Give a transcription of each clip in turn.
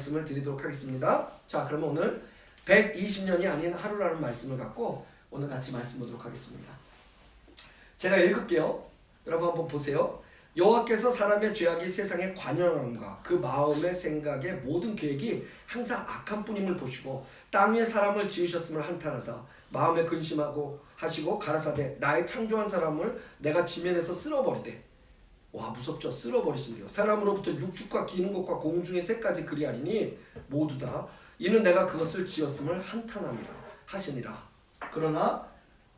말씀을 드리도록 하겠습니다. 자, 그러면 오늘 120년이 아닌 하루라는 말씀을 갖고 오늘 같이 말씀 보도록 하겠습니다. 제가 읽을게요. 여러분 한번 보세요. 여호와께서 사람의 죄악이 세상에 관영함과 그 마음의 생각의 모든 계획이 항상 악한 뿐임을 보시고 땅 위에 사람을 지으셨음을 한탄하사 마음에 근심하고 하시고 가라사대 나의 창조한 사람을 내가 지면에서 쓸어버리되. 와, 무섭죠? 쓸어버리신대요. 사람으로부터 육축과 기는 것과 공중의 새까지 그리하리니 모두 다 이는 내가 그것을 지었음을 한탄함이라 하시니라. 그러나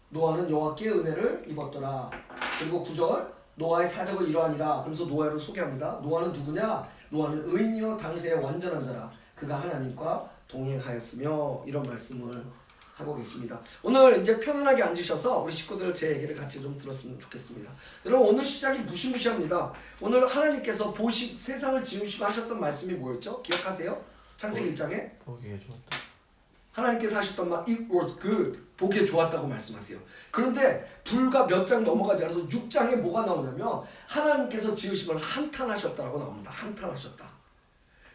노아는 여호와께 은혜를 입었더라. 그리고 9절 노아의 사적은 이러하니라. 그러면서 노아를 소개합니다. 노아는 누구냐? 노아는 의인이요 당세의 완전한 자라. 그가 하나님과 동행하였으며. 이런 말씀을 하고 계십니다. 오늘 이제 편안하게 앉으셔서 우리 식구들 제 얘기를 같이 좀 들었으면 좋겠습니다. 여러분, 오늘 시작이 무시무시합니다. 오늘 하나님께서 세상을 지으시고 하셨던 말씀이 뭐였죠? 기억하세요? 창세기 1장에 보기에 좋았다. 하나님께서 하셨던 말 It was good. 보기에 좋았다고 말씀하세요. 그런데 불과 몇 장 넘어가지 않아서 6장에 뭐가 나오냐면 하나님께서 지으신 걸 한탄하셨다라고 나옵니다. 한탄하셨다.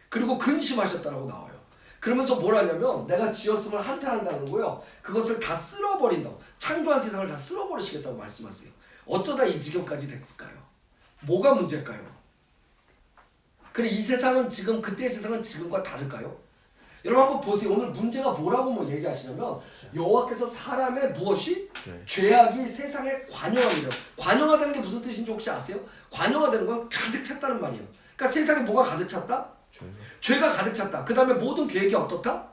그리고 근심하셨다라고 나와요. 그러면서 뭘 하냐면 내가 지었음을 한탄한다는 거고요. 그것을 다 쓸어버린다고. 창조한 세상을 다 쓸어버리시겠다고 말씀하세요. 어쩌다 이 지경까지 됐을까요? 뭐가 문제일까요? 그래, 이 세상은 지금 그때의 세상은 지금과 다를까요? 여러분 한번 보세요. 오늘 문제가 뭐라고 뭐 얘기하시냐면 여호와께서 사람의 무엇이? 죄악이 세상에 관영하며. 관영하다는 게 무슨 뜻인지 혹시 아세요? 관영하다는 건 가득 찼다는 말이에요. 그러니까 세상에 뭐가 가득 찼다? 죄가 가득 찼다. 그 다음에 모든 계획이 어떻다?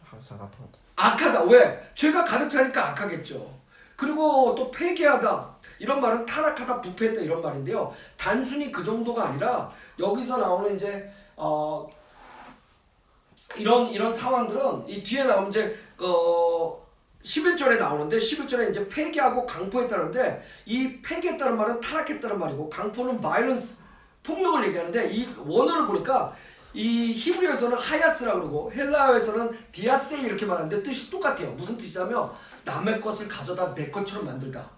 항상 아파하다. 악하다. 왜? 죄가 가득 차니까 악하겠죠. 그리고 또 폐괴하다. 이런 말은 타락하다, 부패했다 이런 말인데요. 단순히 그 정도가 아니라 여기서 나오는 이제 이런 상황들은 이 뒤에 나오면 이제 11절에 나오는데 11절에 이제 폐괴하고 강포했다는데 이 폐괴했다는 말은 타락했다는 말이고 강포는 violence, 폭력을 얘기하는데 이 원어를 보니까 이 히브리어에서는 하야스라 그러고 헬라어에서는 디아세 이렇게 말하는데 뜻이 똑같아요. 무슨 뜻이냐면 남의 것을 가져다 내 것처럼 만들다.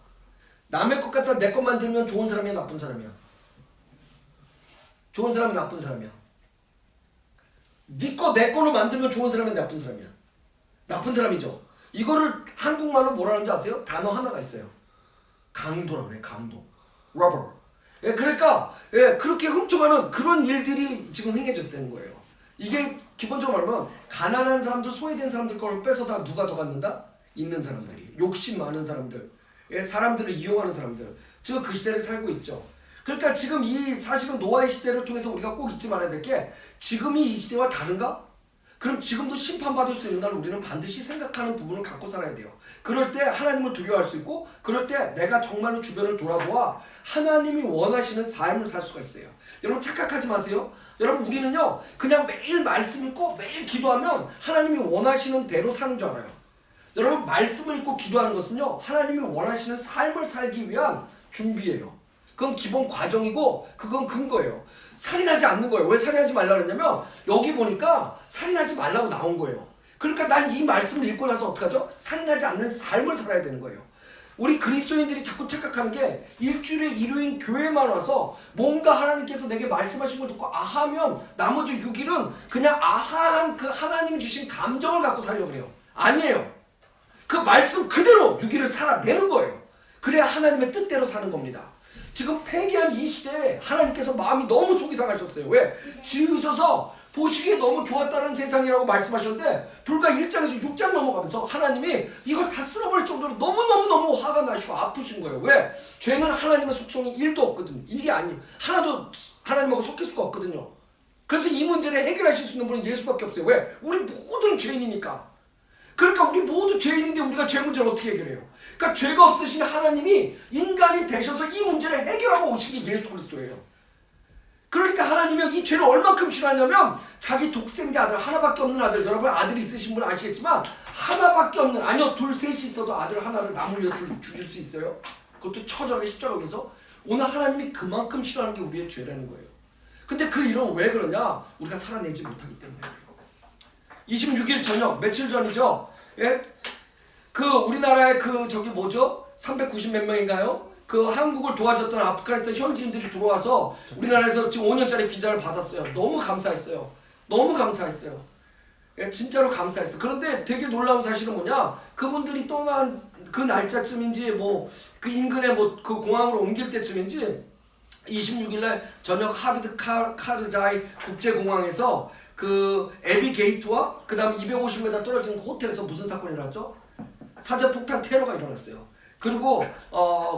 남의 것 갖다 내 것 만들면 좋은 사람이야, 나쁜 사람이야? 좋은 사람이 나쁜 사람이야? 네 거 내 거로 만들면 좋은 사람이야, 나쁜 사람이야? 나쁜 사람이죠. 이거를 한국말로 뭐라는지 아세요? 단어 하나가 있어요. 강도라고 그래. 강도. rubber. 예, 그러니까 그렇게 훔쳐가는 그런 일들이 지금 행해졌다는 거예요. 이게 기본적으로 말하면 가난한 사람들, 소외된 사람들 걸 뺏어다 누가 더 갖는다? 있는 사람들이. 욕심 많은 사람들, 사람들을 이용하는 사람들. 지금 그 시대를 살고 있죠. 그러니까 지금 이 사실은 노아의 시대를 통해서 우리가 꼭 잊지 말아야 될 게 지금이 이 시대와 다른가? 그럼 지금도 심판받을 수 있는 날 우리는 반드시 생각하는 부분을 갖고 살아야 돼요. 그럴 때 하나님을 두려워할 수 있고 그럴 때 내가 정말로 주변을 돌아보아 하나님이 원하시는 삶을 살 수가 있어요. 여러분 착각하지 마세요. 여러분 우리는요 그냥 매일 말씀 읽고 매일 기도하면 하나님이 원하시는 대로 사는 줄 알아요. 여러분 말씀을 읽고 기도하는 것은요 하나님이 원하시는 삶을 살기 위한 준비예요. 그건 기본 과정이고 그건 근거예요. 살인하지 않는 거예요. 왜 살인하지 말라고 했냐면 여기 보니까 살인하지 말라고 나온 거예요. 그러니까 난 이 말씀을 읽고 나서 어떡하죠? 살인하지 않는 삶을 살아야 되는 거예요. 우리 그리스도인들이 자꾸 착각하는 게 일주일에 일요일 교회만 와서 뭔가 하나님께서 내게 말씀하신 걸 듣고 아하면 나머지 6일은 그냥 아하한 그 하나님이 주신 감정을 갖고 살려고 그래요. 아니에요. 그 말씀 그대로 6일을 살아내는 거예요. 그래야 하나님의 뜻대로 사는 겁니다. 지금 폐기한 이 시대에 하나님께서 마음이 너무 속이 상하셨어요. 왜? 지으셔서 보시기에 너무 좋았다는 세상이라고 말씀하셨는데 불과 1장에서 6장 넘어가면서 하나님이 이걸 다 쓸어버릴 정도로 너무너무 화가 나시고 아프신 거예요. 왜? 죄는 하나님의 속성이 1도 없거든요. 이게 아니에요. 하나도 하나님하고 섞일 수가 없거든요. 그래서 이 문제를 해결하실 수 있는 분은 예수밖에 없어요. 왜? 우리 모든 죄인이니까. 그러니까 우리 모두 죄인인데 우리가 죄 문제를 어떻게 해결해요? 그러니까 죄가 없으신 하나님이 인간이 되셔서 이 문제를 해결하고 오신 게 예수 그리스도예요. 그러니까 하나님이 이 죄를 얼만큼 싫어하냐면 자기 독생자 아들 하나밖에 없는 아들, 여러분 아들 있으신 분 아시겠지만 하나밖에 없는, 아니요 둘 셋이 있어도 아들 하나를 남을 위해 죽일 수 있어요? 그것도 처절하게 십자가에서. 오늘 하나님이 그만큼 싫어하는 게 우리의 죄라는 거예요. 근데 그 일은 왜 그러냐? 우리가 살아내지 못하기 때문에. 26일 저녁, 며칠 전이죠? 예? 그 우리나라의 그 저기 뭐죠? 390 몇 명인가요? 그 한국을 도와줬던 아프가니스탄 현지인들이 들어와서 우리나라에서 지금 5년짜리 비자를 받았어요. 너무 감사했어요. 너무 감사했어요. 예, 진짜로 감사했어. 그런데 되게 놀라운 사실은 뭐냐? 그분들이 떠난 그 날짜쯤인지 뭐 그 인근에 뭐 그 공항으로 옮길 때쯤인지 26일날 저녁 하비드 카르자이 국제공항에서 그 에비 게이트와 그 다음 250m 떨어진 호텔에서 무슨 사건이 일어났죠? 사제폭탄 테러가 일어났어요. 그리고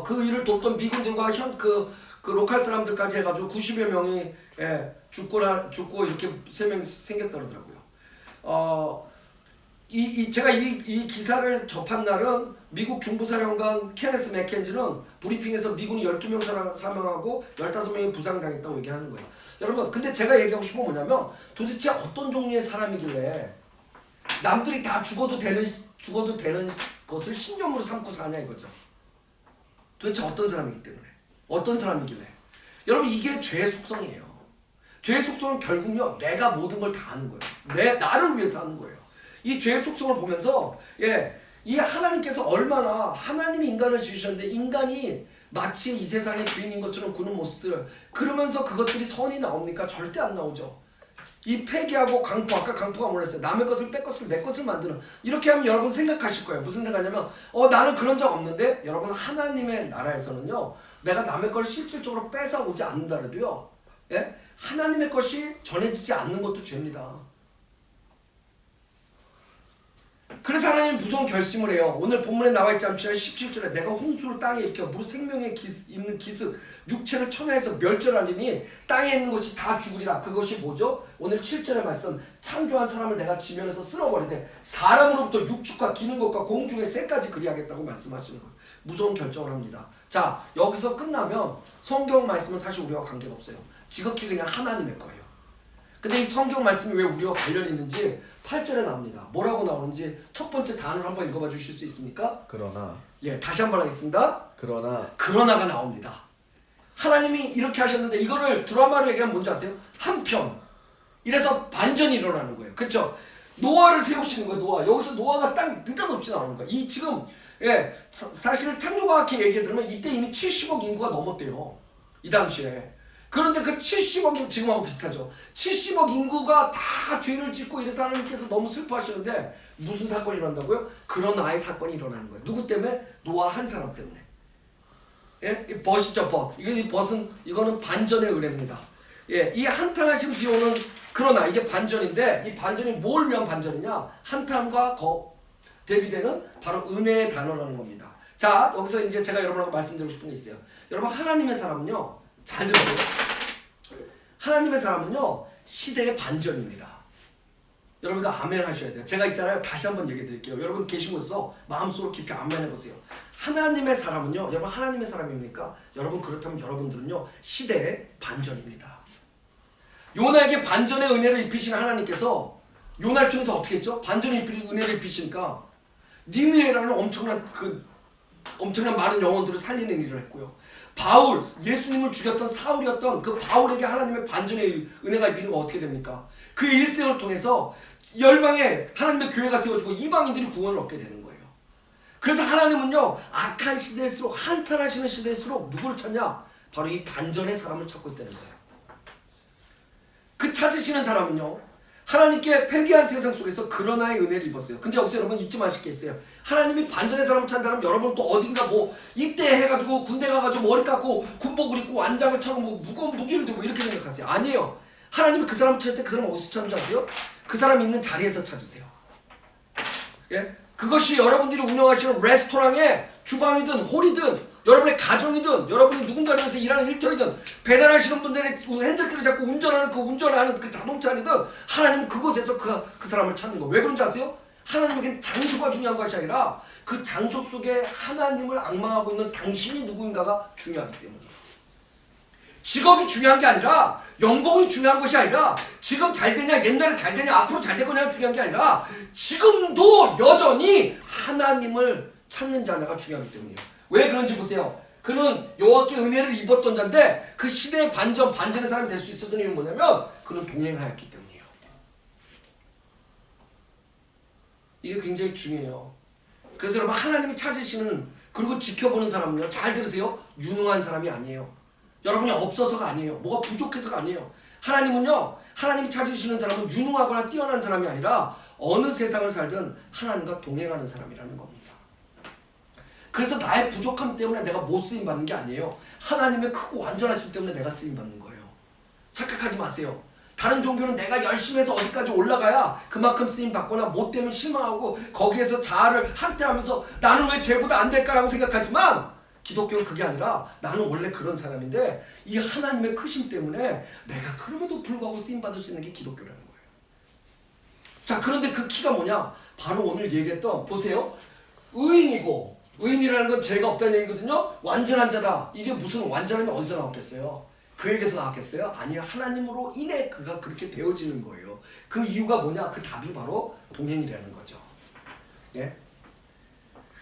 그 일을 돕던 미군들과 그 로컬 사람들까지 해가지고 90여 명이 죽고 이렇게 3명이 생겼다 그러더라고요. 제가 이 기사를 접한 날은 미국 중부사령관 케네스 맥켄지는 브리핑에서 미군이 12명 사망하고 15명이 부상당했다고 얘기하는 거예요. 여러분, 근데 제가 얘기하고 싶은 건 뭐냐면 도대체 어떤 종류의 사람이길래 남들이 다 죽어도 되는 것을 신념으로 삼고 사냐 이거죠. 도대체 어떤 사람이기 때문에, 어떤 사람이길래. 여러분, 이게 죄의 속성이에요. 죄의 속성은 결국요, 내가 모든 걸 다 하는 거예요. 나를 위해서 하는 거예요. 이 죄의 속성을 보면서 이 하나님께서 얼마나 하나님이 인간을 지으셨는데 인간이 마치 이 세상의 주인인 것처럼 구는 모습들, 그러면서 그것들이 선이 나옵니까? 절대 안 나오죠. 이 폐기하고 강포, 아까 강포가 뭐라 했어요? 남의 것을 뺏 것을 내 것을 만드는, 이렇게 하면 여러분 생각하실 거예요. 무슨 생각이냐면 나는 그런 적 없는데, 여러분 하나님의 나라에서는요, 내가 남의 걸 실질적으로 뺏어오지 않는다라도요, 하나님의 것이 전해지지 않는 것도 죄입니다. 그래서 하나님 무서운 결심을 해요. 오늘 본문에 나와있지 않지만 17절에 내가 홍수를 땅에 일으켜 무릇 생명에 있는 기습 육체를 천하에서 멸절하리니 땅에 있는 것이 다 죽으리라. 그것이 뭐죠? 오늘 7절의 말씀, 창조한 사람을 내가 지면에서 쓸어버리되 사람으로부터 육축과 기는 것과 공중의 새까지 그리하겠다고 말씀하시는 거예요. 무서운 결정을 합니다. 자, 여기서 끝나면 성경 말씀은 사실 우리와 관계가 없어요. 지극히 그냥 하나님의 거예요. 근데 이 성경 말씀이 왜 우리와 관련이 있는지 8절에 나옵니다. 뭐라고 나오는지 첫 번째 단어를 한번 읽어봐 주실 수 있습니까? 그러나. 다시 한번 하겠습니다. 그러나가 나옵니다. 하나님이 이렇게 하셨는데 이거를 드라마로 얘기하면 뭔지 아세요? 한편. 이래서 반전이 일어나는 거예요. 그렇죠? 노아를 세우시는 거예요. 노아. 여기서 노아가 딱 느닷없이 나오는 거예요. 이 지금 사실 창조과학회 얘기 들으면 이때 이미 70억 인구가 넘었대요. 이 당시에. 그런데 그 70억, 지금하고 비슷하죠. 70억 인구가 다 죄를 짓고 이래서 하나님께서 너무 슬퍼하시는데 무슨 사건이 일어난다고요? 그러나의 사건이 일어나는 거예요. 누구 때문에? 노아 한 사람 때문에. 이 벗이죠, 벗. 이 벗은, 이거는 반전의 은혜입니다. 이 한탄하신 비오는, 그러나 이게 반전인데 이 반전이 뭘 위한 반전이냐? 한탄과 대비되는 바로 은혜의 단어라는 겁니다. 자, 여기서 이제 제가 여러분하고 말씀드리고 싶은 게 있어요. 여러분, 하나님의 사람은요, 잘 들으세요. 하나님의 사람은요, 시대의 반전입니다. 여러분가 아멘 하셔야 돼요. 제가 있잖아요. 다시 한번 얘기 드릴게요. 여러분 계신 곳에서 마음속으로 깊이 아멘 해보세요. 하나님의 사람은요, 여러분 하나님의 사람입니까? 여러분 그렇다면 여러분들은요, 시대의 반전입니다. 요나에게 반전의 은혜를 입히신 하나님께서 요나를 통해서 어떻게 했죠? 반전의 은혜를 입히시니까 니느웨라는 엄청난 많은 영혼들을 살리는 일을 했고요. 바울, 예수님을 죽였던 사울이었던 그 바울에게 하나님의 반전의 은혜가 입히는 거 어떻게 됩니까? 그 일생을 통해서 열방에 하나님의 교회가 세워지고 이방인들이 구원을 얻게 되는 거예요. 그래서 하나님은요, 악한 시대일수록, 한탄하시는 시대일수록 누구를 찾냐? 바로 이 반전의 사람을 찾고 있다는 거예요. 그 찾으시는 사람은요, 하나님께 폐기한 세상 속에서 그러나의 은혜를 입었어요. 근데 여기서 여러분 잊지 마실 게 있어요. 하나님이 반전의 사람을 찾는다면 여러분 또 어딘가 이때 해가지고 군대 가가지고 머리 깎고 군복을 입고 완장을 차고 무거운 무기를 들고 이렇게 생각하세요. 아니에요. 하나님이 그 사람을 찾을 때 그 사람은 어디서 찾는지 아세요? 그 사람 있는 자리에서 찾으세요. 그것이 여러분들이 운영하시는 레스토랑의 주방이든 홀이든 여러분의 가정이든 여러분이 누군가를 위해서 일하는 일터이든 배달하시는 분들의 핸들키를 잡고 운전하는 그 자동차 안이든 하나님은 그곳에서 그 사람을 찾는 거예요. 왜 그런지 아세요? 하나님에게는 장소가 중요한 것이 아니라 그 장소 속에 하나님을 앙망하고 있는 당신이 누구인가가 중요하기 때문이에요. 직업이 중요한 게 아니라, 연봉이 중요한 것이 아니라, 지금 잘 되냐, 옛날에 잘 되냐, 앞으로 잘 될 거냐가 중요한 게 아니라 지금도 여전히 하나님을 찾는 자녀가 중요하기 때문이에요. 왜 그런지 보세요. 그는 여호와께 은혜를 입었던 자인데 그 시대의 반전의 사람이 될 수 있었던 이유는 뭐냐면 그는 동행하였기 때문이에요. 이게 굉장히 중요해요. 그래서 여러분, 하나님이 찾으시는, 그리고 지켜보는 사람은요, 잘 들으세요, 유능한 사람이 아니에요. 여러분이 없어서가 아니에요. 뭐가 부족해서가 아니에요. 하나님은요, 하나님이 찾으시는 사람은 유능하거나 뛰어난 사람이 아니라 어느 세상을 살든 하나님과 동행하는 사람이라는 겁니다. 그래서 나의 부족함 때문에 내가 못 쓰임 받는 게 아니에요. 하나님의 크고 완전하심 때문에 내가 쓰임 받는 거예요. 착각하지 마세요. 다른 종교는 내가 열심히 해서 어디까지 올라가야 그만큼 쓰임 받거나 못 되면 실망하고 거기에서 자아를 한때하면서 나는 왜 쟤보다 안 될까라고 생각하지만 기독교는 그게 아니라 나는 원래 그런 사람인데 이 하나님의 크심 때문에 내가 그럼에도 불구하고 쓰임 받을 수 있는 게 기독교라는 거예요. 자, 그런데 그 키가 뭐냐? 바로 오늘 얘기했던, 보세요. 의인이고, 의인이라는 건 죄가 없다는 얘기거든요. 완전한 자다. 이게 무슨 완전함이 어디서 나왔겠어요? 그에게서 나왔겠어요? 아니요. 하나님으로 인해 그가 그렇게 되어지는 거예요. 그 이유가 뭐냐? 그 답이 바로 동행이라는 거죠. 예?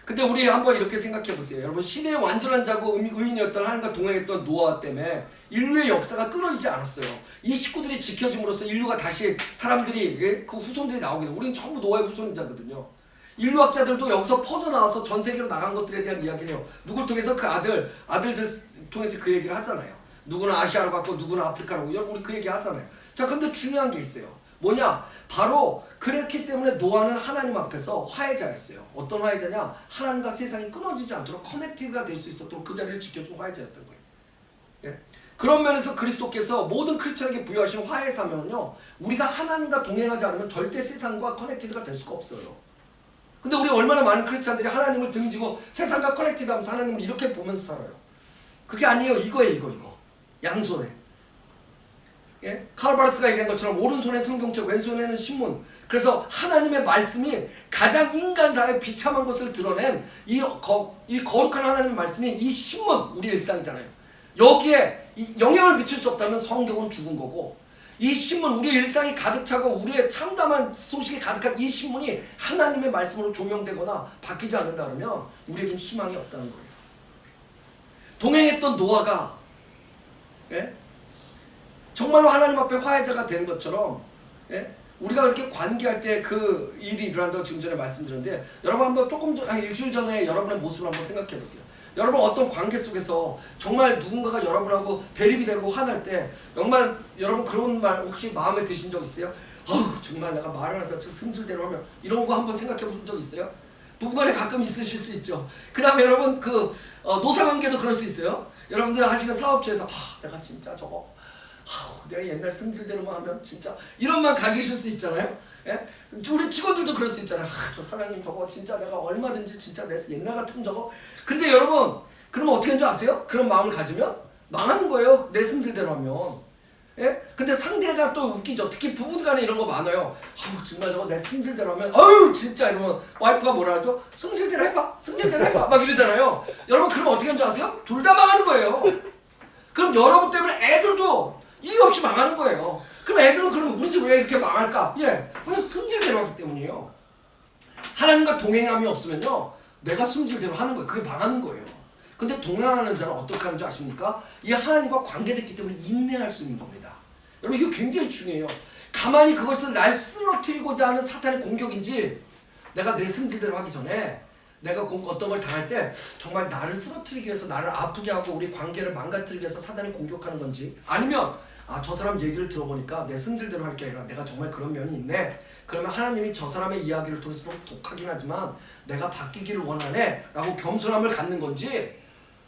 근데 우리 한번 이렇게 생각해 보세요. 여러분, 시대의 완전한 자고 의인이었던 하나님과 동행했던 노아 때문에 인류의 역사가 끊어지지 않았어요. 이 식구들이 지켜짐으로써 인류가 다시 사람들이, 예? 그 후손들이 나오게 돼요. 우리는 전부 노아의 후손자거든요. 인류학자들도 여기서 퍼져나와서 전 세계로 나간 것들에 대한 이야기를 해요. 누굴 통해서? 그 아들들 통해서 그 얘기를 하잖아요. 누구는 아시아로 갔고 누구는 아프리카로 가고. 여러분, 우리 그 얘기 하잖아요. 자, 그런데 중요한 게 있어요. 뭐냐? 바로 그랬기 때문에 노아는 하나님 앞에서 화해자였어요. 어떤 화해자냐? 하나님과 세상이 끊어지지 않도록 커넥티드가 될 수 있도록 그 자리를 지켜준 화해자였던 거예요. 예? 그런 면에서 그리스도께서 모든 크리스천에게 부여하신 화해 사명은요, 우리가 하나님과 동행하지 않으면 절대 세상과 커넥티드가 될 수가 없어요. 근데 우리 얼마나 많은 크리스천들이 하나님을 등지고 세상과 커넥티드하면서 하나님을 이렇게 보면서 살아요. 그게 아니에요. 이거예요. 이거. 양손에. 예? 카르바르스가 얘기한 것처럼 오른손에 성경책, 왼손에는 신문. 그래서 하나님의 말씀이 가장 인간사의 비참한 것을 드러낸 이 거룩한 하나님의 말씀이 이 신문, 우리 일상이잖아요. 여기에 영향을 미칠 수 없다면 성경은 죽은 거고, 이 신문, 우리의 일상이 가득 차고 우리의 참담한 소식이 가득한 이 신문이 하나님의 말씀으로 조명되거나 바뀌지 않는다 그러면 우리에겐 희망이 없다는 거예요. 동행했던 노아가, 예? 정말로 하나님 앞에 화해자가 된 것처럼, 예? 우리가 그렇게 관계할 때 그 일이 일어난다고 지금 전에 말씀드렸는데, 여러분 한번 한 일주일 전에 여러분의 모습을 한번 생각해 보세요. 여러분 어떤 관계 속에서 정말 누군가가 여러분하고 대립이 되고 화날 때 정말 여러분 그런 말 혹시 마음에 드신 적 있어요? 정말 내가 말을 해서 저 승질대로 하면, 이런 거 한번 생각해 본 적 있어요? 부부간에 가끔 있으실 수 있죠. 그 다음에 여러분 노사관계도 그럴 수 있어요. 여러분들 하시는 사업체에서 내가 진짜 저거 내가 옛날 승질대로만 하면 진짜 이런 말 가지실 수 있잖아요. 예? 우리 직원들도 그럴 수 있잖아요. 저 사장님 저거 진짜 내가 얼마든지 진짜 내 옛날 같은 저거. 근데 여러분, 그러면 어떻게 하는 줄 아세요? 그런 마음을 가지면 망하는 거예요. 내 승질대로 하면. 예? 근데 상대가 또 웃기죠. 특히 부부 간에 이런 거 많아요. 정말 저거 내 승질대로 하면 진짜 이러면 와이프가 뭐라 하죠? 승질대로 해봐. 승질대로 해봐. 막 이러잖아요. 여러분, 그러면 어떻게 하는 줄 아세요? 둘 다 망하는 거예요. 그럼 여러분 때문에 애들도 이유 없이 망하는 거예요. 그럼 애들은 그럼 우리 집 왜 이렇게 망할까? 예, 그냥 승질대로 하기 때문이에요. 하나님과 동행함이 없으면요, 내가 승질대로 하는 거예요. 그게 망하는 거예요. 근데 동행하는 자는 어떻게 하는 줄 아십니까? 이 하나님과 관계됐기 때문에 인내할 수 있는 겁니다. 여러분, 이거 굉장히 중요해요. 가만히 그것을 날 쓰러뜨리고자 하는 사탄의 공격인지, 내가 내 승질대로 하기 전에 내가 어떤 걸 당할 때 정말 나를 쓰러뜨리기 위해서, 나를 아프게 하고 우리 관계를 망가뜨리기 위해서 사단이 공격하는 건지, 아니면 저 사람 얘기를 들어보니까 내 승질대로 할 게 아니라 내가 정말 그런 면이 있네. 그러면 하나님이 저 사람의 이야기를 통해서 좀 독하긴 하지만 내가 바뀌기를 원하네 라고 겸손함을 갖는 건지,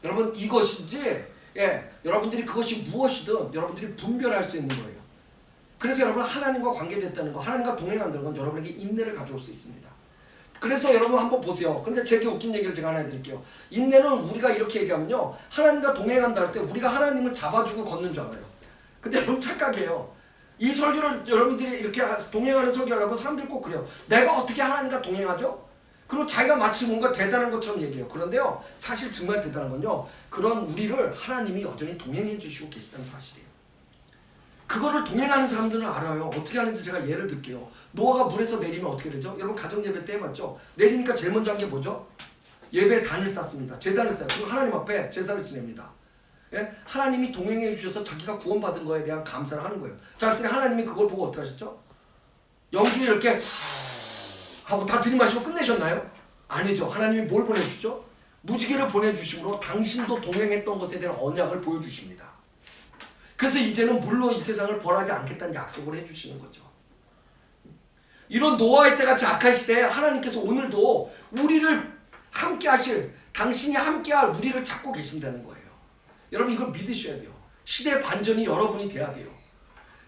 여러분 이것인지, 예, 여러분들이 그것이 무엇이든 여러분들이 분별할 수 있는 거예요. 그래서 여러분, 하나님과 관계됐다는 거, 하나님과 동행한다는 건 여러분에게 인내를 가져올 수 있습니다. 그래서 여러분 한번 보세요. 근데 되게 웃긴 얘기를 제가 하나 해드릴게요. 인내는 우리가 이렇게 얘기하면요, 하나님과 동행한다 할 때 우리가 하나님을 잡아주고 걷는 줄 알아요. 근데 여러분 착각이에요. 이 설교를 여러분들이 이렇게 동행하는 설교를 하면 사람들이 꼭 그래요. 내가 어떻게 하나님과 동행하죠? 그리고 자기가 마치 뭔가 대단한 것처럼 얘기해요. 그런데요, 사실 정말 대단한 건요, 그런 우리를 하나님이 여전히 동행해 주시고 계시다는 사실이에요. 그거를 동행하는 사람들은 알아요. 어떻게 하는지 제가 예를 들게요. 노아가 물에서 내리면 어떻게 되죠? 여러분 가정 예배 때 해봤죠? 내리니까 제일 먼저 한 게 뭐죠? 예배 단을 쌓습니다. 제단을 쌓아요. 그리고 하나님 앞에 제사를 지냅니다. 예? 하나님이 동행해 주셔서 자기가 구원받은 거에 대한 감사를 하는 거예요. 자, 그랬더니 하나님이 그걸 보고 어떻게 하셨죠? 연기를 이렇게 하고 다 들이마시고 끝내셨나요? 아니죠. 하나님이 뭘 보내주시죠? 무지개를 보내주심으로 당신도 동행했던 것에 대한 언약을 보여주십니다. 그래서 이제는 물로 이 세상을 벌하지 않겠다는 약속을 해주시는 거죠. 이런 노아의 때 같이 악한 시대에 하나님께서 오늘도 우리를 함께 하실, 당신이 함께 할 우리를 찾고 계신다는 거예요. 여러분 이걸 믿으셔야 돼요. 시대의 반전이 여러분이 돼야 돼요.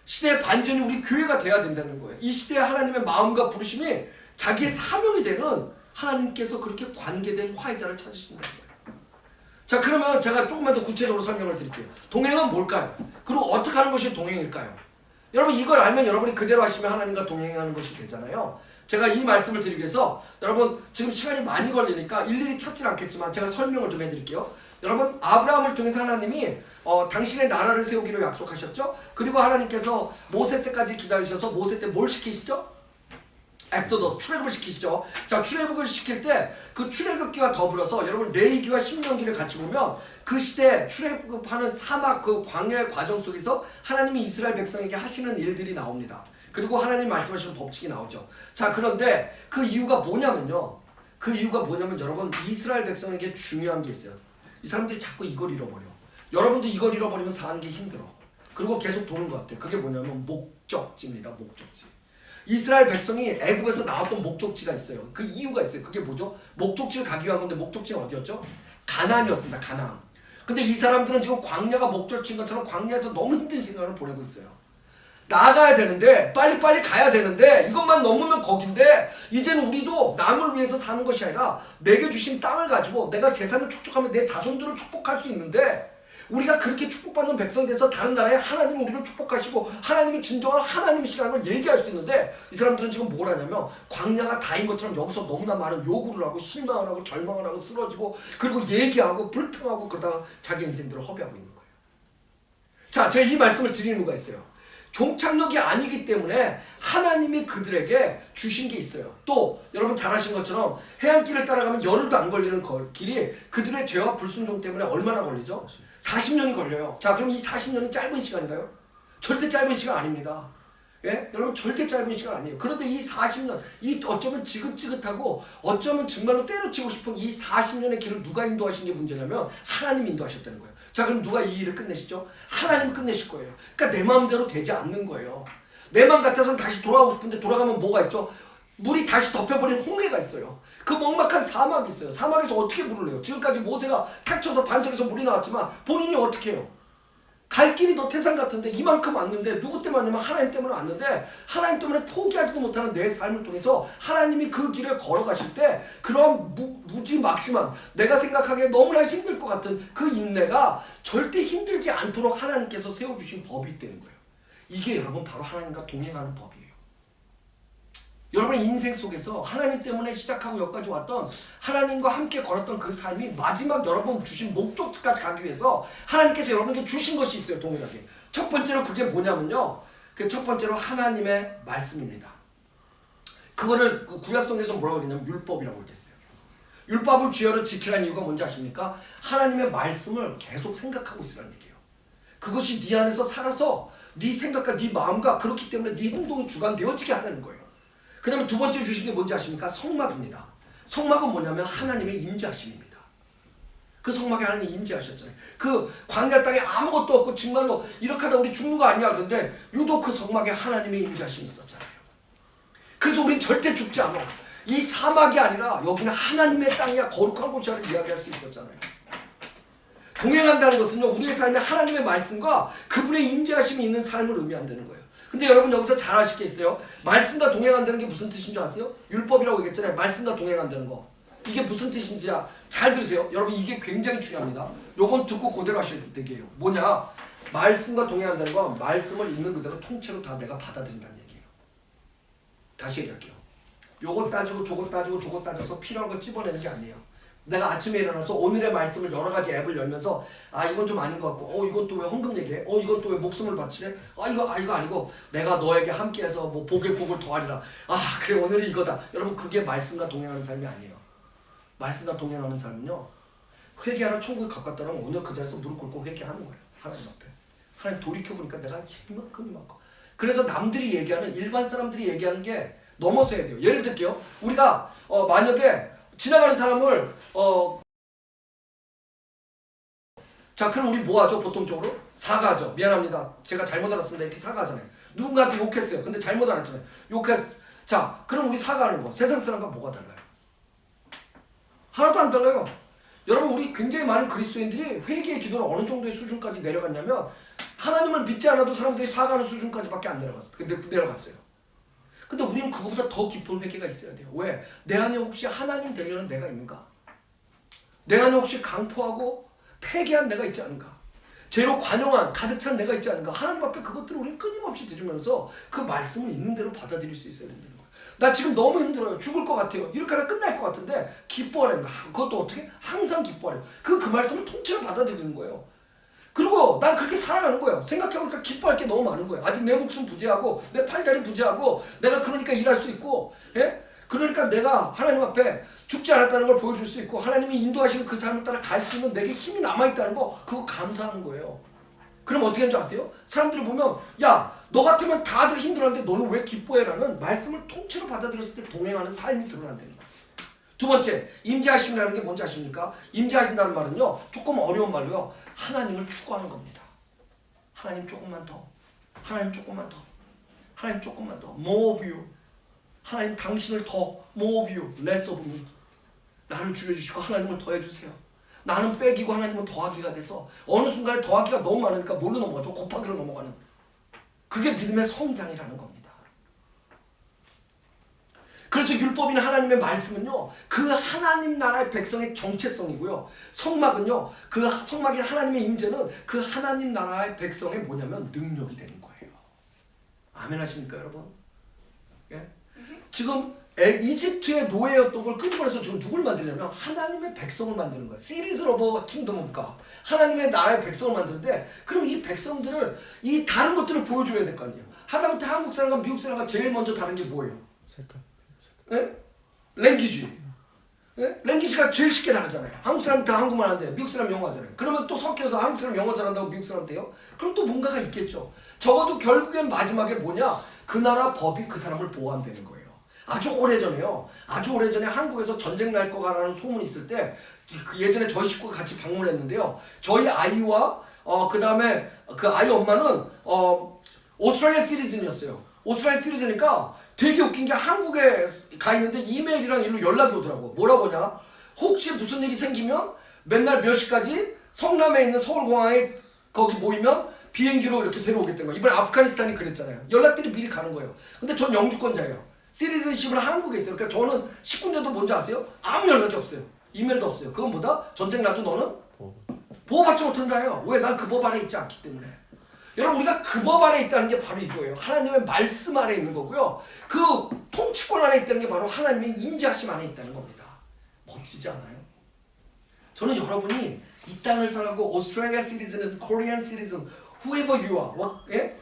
시대의 반전이 우리 교회가 돼야 된다는 거예요. 이 시대에 하나님의 마음과 부르심이 자기의 사명이 되는 하나님께서 그렇게 관계된 화해자를 찾으신다는 거예요. 자, 그러면 제가 조금만 더 구체적으로 설명을 드릴게요. 동행은 뭘까요? 그리고 어떻게 하는 것이 동행일까요? 여러분 이걸 알면 여러분이 그대로 하시면 하나님과 동행하는 것이 되잖아요. 제가 이 말씀을 드리기 위해서 여러분 지금 시간이 많이 걸리니까 일일이 찾진 않겠지만 제가 설명을 좀 해드릴게요. 여러분 아브라함을 통해서 하나님이 당신의 나라를 세우기로 약속하셨죠. 그리고 하나님께서 모세 때까지 기다리셔서 모세 때 뭘 시키시죠? 엑소더스 출애굽을 시키시죠. 자, 출애굽을 시킬 때 그 출애굽기와 더불어서 여러분 레위기와 신명기를 같이 보면 그 시대 출애굽하는 사막 그 광야의 과정 속에서 하나님이 이스라엘 백성에게 하시는 일들이 나옵니다. 그리고 하나님 말씀하시는 법칙이 나오죠. 자, 그런데 그 이유가 뭐냐면요. 그 이유가 뭐냐면 여러분 이스라엘 백성에게 중요한 게 있어요. 이 사람들이 자꾸 이걸 잃어버려. 여러분도 이걸 잃어버리면 사는 게 힘들어. 그리고 계속 도는 것 같아. 그게 뭐냐면 목적지입니다. 목적지. 이스라엘 백성이 애굽에서 나왔던 목적지가 있어요. 그 이유가 있어요. 그게 뭐죠? 목적지를 가기 위한 건데 목적지가 어디였죠? 가나안이었습니다. 가나안. 근데 이 사람들은 지금 광야가 목적지인 것처럼 광야에서 너무 힘든 시간을 보내고 있어요. 나가야 되는데 빨리빨리 가야 되는데 이것만 넘으면 거긴데 이제는 우리도 남을 위해서 사는 것이 아니라 내게 주신 땅을 가지고 내가 재산을 축적하면 내 자손들을 축복할 수 있는데 우리가 그렇게 축복받는 백성이 돼서 다른 나라에 하나님이 우리를 축복하시고 하나님이 진정한 하나님이시라는 걸 얘기할 수 있는데 이 사람들은 지금 뭘 하냐면 광야가 다인 것처럼 여기서 너무나 많은 요구를 하고 실망을 하고 절망을 하고 쓰러지고 그리고 얘기하고 불평하고 그러다가 자기 인생들을 허비하고 있는 거예요. 자, 제가 이 말씀을 드리는 이유가 있어요. 종착역이 아니기 때문에 하나님이 그들에게 주신 게 있어요. 또 여러분 잘 아신 것처럼 해안길을 따라가면 열흘도 안 걸리는 길이 그들의 죄와 불순종 때문에 얼마나 걸리죠? 40년이 걸려요. 자, 그럼 이 40년이 짧은 시간인가요? 절대 짧은 시간 아닙니다. 예? 여러분 절대 짧은 시간 아니에요. 그런데 이 40년, 이 어쩌면 지긋지긋하고 어쩌면 정말로 때려치고 싶은 이 40년의 길을 누가 인도하신 게 문제냐면 하나님이 인도하셨다는 거예요. 자, 그럼 누가 이 일을 끝내시죠? 하나님이 끝내실 거예요. 그러니까 내 마음대로 되지 않는 거예요. 내 마음 같아서는 다시 돌아가고 싶은데 돌아가면 뭐가 있죠? 물이 다시 덮여버린 홍해가 있어요. 그 먹막한 사막이 있어요. 사막에서 어떻게 물을 내요? 지금까지 모세가 탁쳐서 반석에서 물이 나왔지만 본인이 어떻게 해요? 갈 길이 더 태산 같은데 이만큼 왔는데 누구 때문에 왔냐면 하나님 때문에 왔는데 하나님 때문에 포기하지도 못하는 내 삶을 통해서 하나님이 그 길을 걸어가실 때 그런 무지막심한 내가 생각하기에 너무나 힘들 것 같은 그 인내가 절대 힘들지 않도록 하나님께서 세워주신 법이 있다는 거예요. 이게 여러분 바로 하나님과 동행하는 법이에요. 여러분의 인생 속에서 하나님 때문에 시작하고 여기까지 왔던 하나님과 함께 걸었던 그 삶이 마지막 여러분 주신 목적지까지 가기 위해서 하나님께서 여러분에게 주신 것이 있어요. 동일하게. 첫 번째로 그게 뭐냐면요. 그 첫 번째로 하나님의 말씀입니다. 그거를 그 구약성에서 뭐라고 그러냐면 율법이라고 그랬어요. 율법을 쥐어로 지키라는 이유가 뭔지 아십니까? 하나님의 말씀을 계속 생각하고 있으라는 얘기예요. 그것이 네 안에서 살아서 네 생각과 네 마음과 그렇기 때문에 네 행동이 주관되어지게 하는 거예요. 그 다음에 두 번째 주신 게 뭔지 아십니까? 성막입니다. 성막은 뭐냐면 하나님의 임재하심입니다. 그 성막에 하나님이 임재하셨잖아요. 그 광야 땅에 아무것도 없고 정말로 이렇게 하다 우리 죽는 거 아니야. 그런데 유독 그 성막에 하나님의 임재하심이 있었잖아요. 그래서 우린 절대 죽지 않아. 이 사막이 아니라 여기는 하나님의 땅이야 거룩한 곳이라는 이야기할 수 있었잖아요. 동행한다는 것은요 우리의 삶에 하나님의 말씀과 그분의 임재하심이 있는 삶을 의미한다는 거예요. 근데 여러분 여기서 잘 아실 게 있어요. 말씀과 동행한다는 게 무슨 뜻인 줄 아세요? 율법이라고 얘기했잖아요. 말씀과 동행한다는 거. 이게 무슨 뜻인지 잘 들으세요. 여러분 이게 굉장히 중요합니다. 요건 듣고 그대로 하셔야 될 때예요. 뭐냐? 말씀과 동행한다는 건 말씀을 있는 그대로 통째로 다 내가 받아들인다는 얘기예요. 다시 얘기할게요. 요거 따지고 저거 따지고 저거 따져서 필요한 거 찝어내는 게 아니에요. 내가 아침에 일어나서 오늘의 말씀을 여러 가지 앱을 열면서 아 이건 좀 아닌 것 같고 이건 또 왜 헌금 얘기해? 이건 또 왜 목숨을 바치래? 이거 아니고 내가 너에게 함께해서 뭐 복에 복을 더하리라. 그래 오늘이 이거다. 여러분 그게 말씀과 동행하는 삶이 아니에요. 말씀과 동행하는 삶은요 회개하러 천국에 가깝다면 오늘 그 자리에서 무릎 꿇고 회개하는 거예요. 하나님 앞에. 하나님 돌이켜보니까 내가 이만큼 그래서 남들이 얘기하는 일반 사람들이 얘기하는 게 넘어서야 돼요. 예를 들게요. 우리가 만약에 지나가는 사람을 자, 그럼 우리 뭐 하죠? 보통적으로? 사과하죠. 미안합니다. 제가 잘못 알았습니다. 이렇게 사과하잖아요. 누군가한테 욕했어요. 근데 잘못 알았잖아요. 욕했어. 자, 그럼 우리 사과하는 거 세상 사람과 뭐가 달라요? 하나도 안 달라요. 여러분, 우리 굉장히 많은 그리스도인들이 회개의 기도를 어느 정도의 수준까지 내려갔냐면 하나님을 믿지 않아도 사람들이 사과하는 수준까지밖에 안 내려갔어요. 근데 우리는 그거보다 더 깊은 회개가 있어야 돼요. 왜? 내 안에 혹시 하나님 되려는 내가 있는가? 내 안에 혹시 강포하고 폐기한 내가 있지 않은가? 죄로 관용한 가득 찬 내가 있지 않은가? 하나님 앞에 그것들을 우리는 끊임없이 들으면서 그 말씀을 있는 대로 받아들일 수 있어야 된다는 거예요. 나 지금 너무 힘들어요. 죽을 것 같아요. 이렇게 하다 끝날 것 같은데 기뻐하라는 거야. 그것도 어떻게? 항상 기뻐하래요. 그 말씀을 통째로 받아들이는 거예요. 그리고 난 그렇게 살아가는 거예요. 생각해보니까 기뻐할 게 너무 많은 거예요. 아직 내 목숨 부재하고 내 팔다리 부재하고 내가 그러니까 일할 수 있고, 예? 그러니까 내가 하나님 앞에 죽지 않았다는 걸 보여줄 수 있고 하나님이 인도하시는 그 삶을 따라 갈 수 있는 내게 힘이 남아있다는 거, 그거 감사하는 거예요. 그럼 어떻게 하는 줄 아세요? 사람들이 보면 야, 너 같으면 다들 힘들었는데 너는 왜 기뻐해라는 말씀을 통째로 받아들였을 때 동행하는 삶이 드러난다는 거예요. 두 번째, 임재하심이라는 게 뭔지 아십니까? 임재하신다는 말은요, 조금 어려운 말로요, 하나님을 추구하는 겁니다. 하나님 조금만 더, 하나님 조금만 더, 하나님 조금만 더, more of you. 하나님 당신을 더, more of you, less of me. 나를 줄여주시고 하나님을 더해주세요. 나는 빼기고 하나님은 더하기가 돼서 어느 순간에 더하기가 너무 많으니까 뭘로 넘어가죠? 곱하기로 넘어가는. 그게 믿음의 성장이라는 겁니다. 그래서 율법이나 하나님의 말씀은요, 그 하나님 나라의 백성의 정체성이고요, 성막은요, 그 성막인 하나님의 임재는 그 하나님 나라의 백성의 뭐냐면 능력이 되는 거예요. 아멘 하십니까 여러분? 예? 지금 이집트의 노예였던 걸 끄집어내서 지금 누굴 만들려면 하나님의 백성을 만드는 거예요. Cities of Kingdom of God. 하나님의 나라의 백성을 만드는데, 그럼 이 백성들을 이 다른 것들을 보여줘야 될 거 아니에요. 하다못해 한국 사람과 미국 사람과 제일 먼저 다른 게 뭐예요? 색깔. 예? 랭귀지. 예? 랭귀지가 제일 쉽게 다르잖아요. 한국 사람 다 한국말 하는데 미국 사람 영어 하잖아요. 그러면 또 섞여서 한국 사람 영어 잘한다고 미국 사람 돼요? 그럼 또 뭔가가 있겠죠. 적어도 결국엔 마지막에 뭐냐? 그 나라 법이 그 사람을 보호한다는 거예요. 아주 오래전에요. 아주 오래전에 한국에서 전쟁 날 거라는 소문이 있을 때, 그 예전에 저희 식구가 같이 방문했는데요. 저희 아이와 그 다음에 그 아이 엄마는 오스트레일리아 시리즌이었어요. 오스트레일리아 시리즌이니까 되게 웃긴 게 한국에 가 있는데 이메일이랑 일로 연락이 오더라고. 뭐라고 하냐? 혹시 무슨 일이 생기면 맨날 몇 시까지 성남에 있는 서울공항에 거기 모이면 비행기로 이렇게 데려오겠다는 거야. 이번에 아프가니스탄이 그랬잖아요. 연락들이 미리 가는 거예요. 근데 전 영주권자예요. 시리즌십을 한국에 있어요. 그러니까 저는 식구인데도 뭔지 아세요? 아무 연락이 없어요. 이메일도 없어요. 그건 뭐다? 전쟁 나도 너는 보호받지 못한다요. 왜? 난 그 법 아래 있지 않기 때문에. 여러분, 우리가 그 법 아래 있다는 게 바로 이거예요. 하나님의 말씀 아래 있는 거고요. 그 통치권 안에 있다는 게 바로 하나님의 임재하심 안에 있다는 겁니다. 멋지지 않아요? 저는 여러분이 이 땅을 살아가고 오스트레일리아 시리즌은 코리안 시리즌 whoever you are, 예?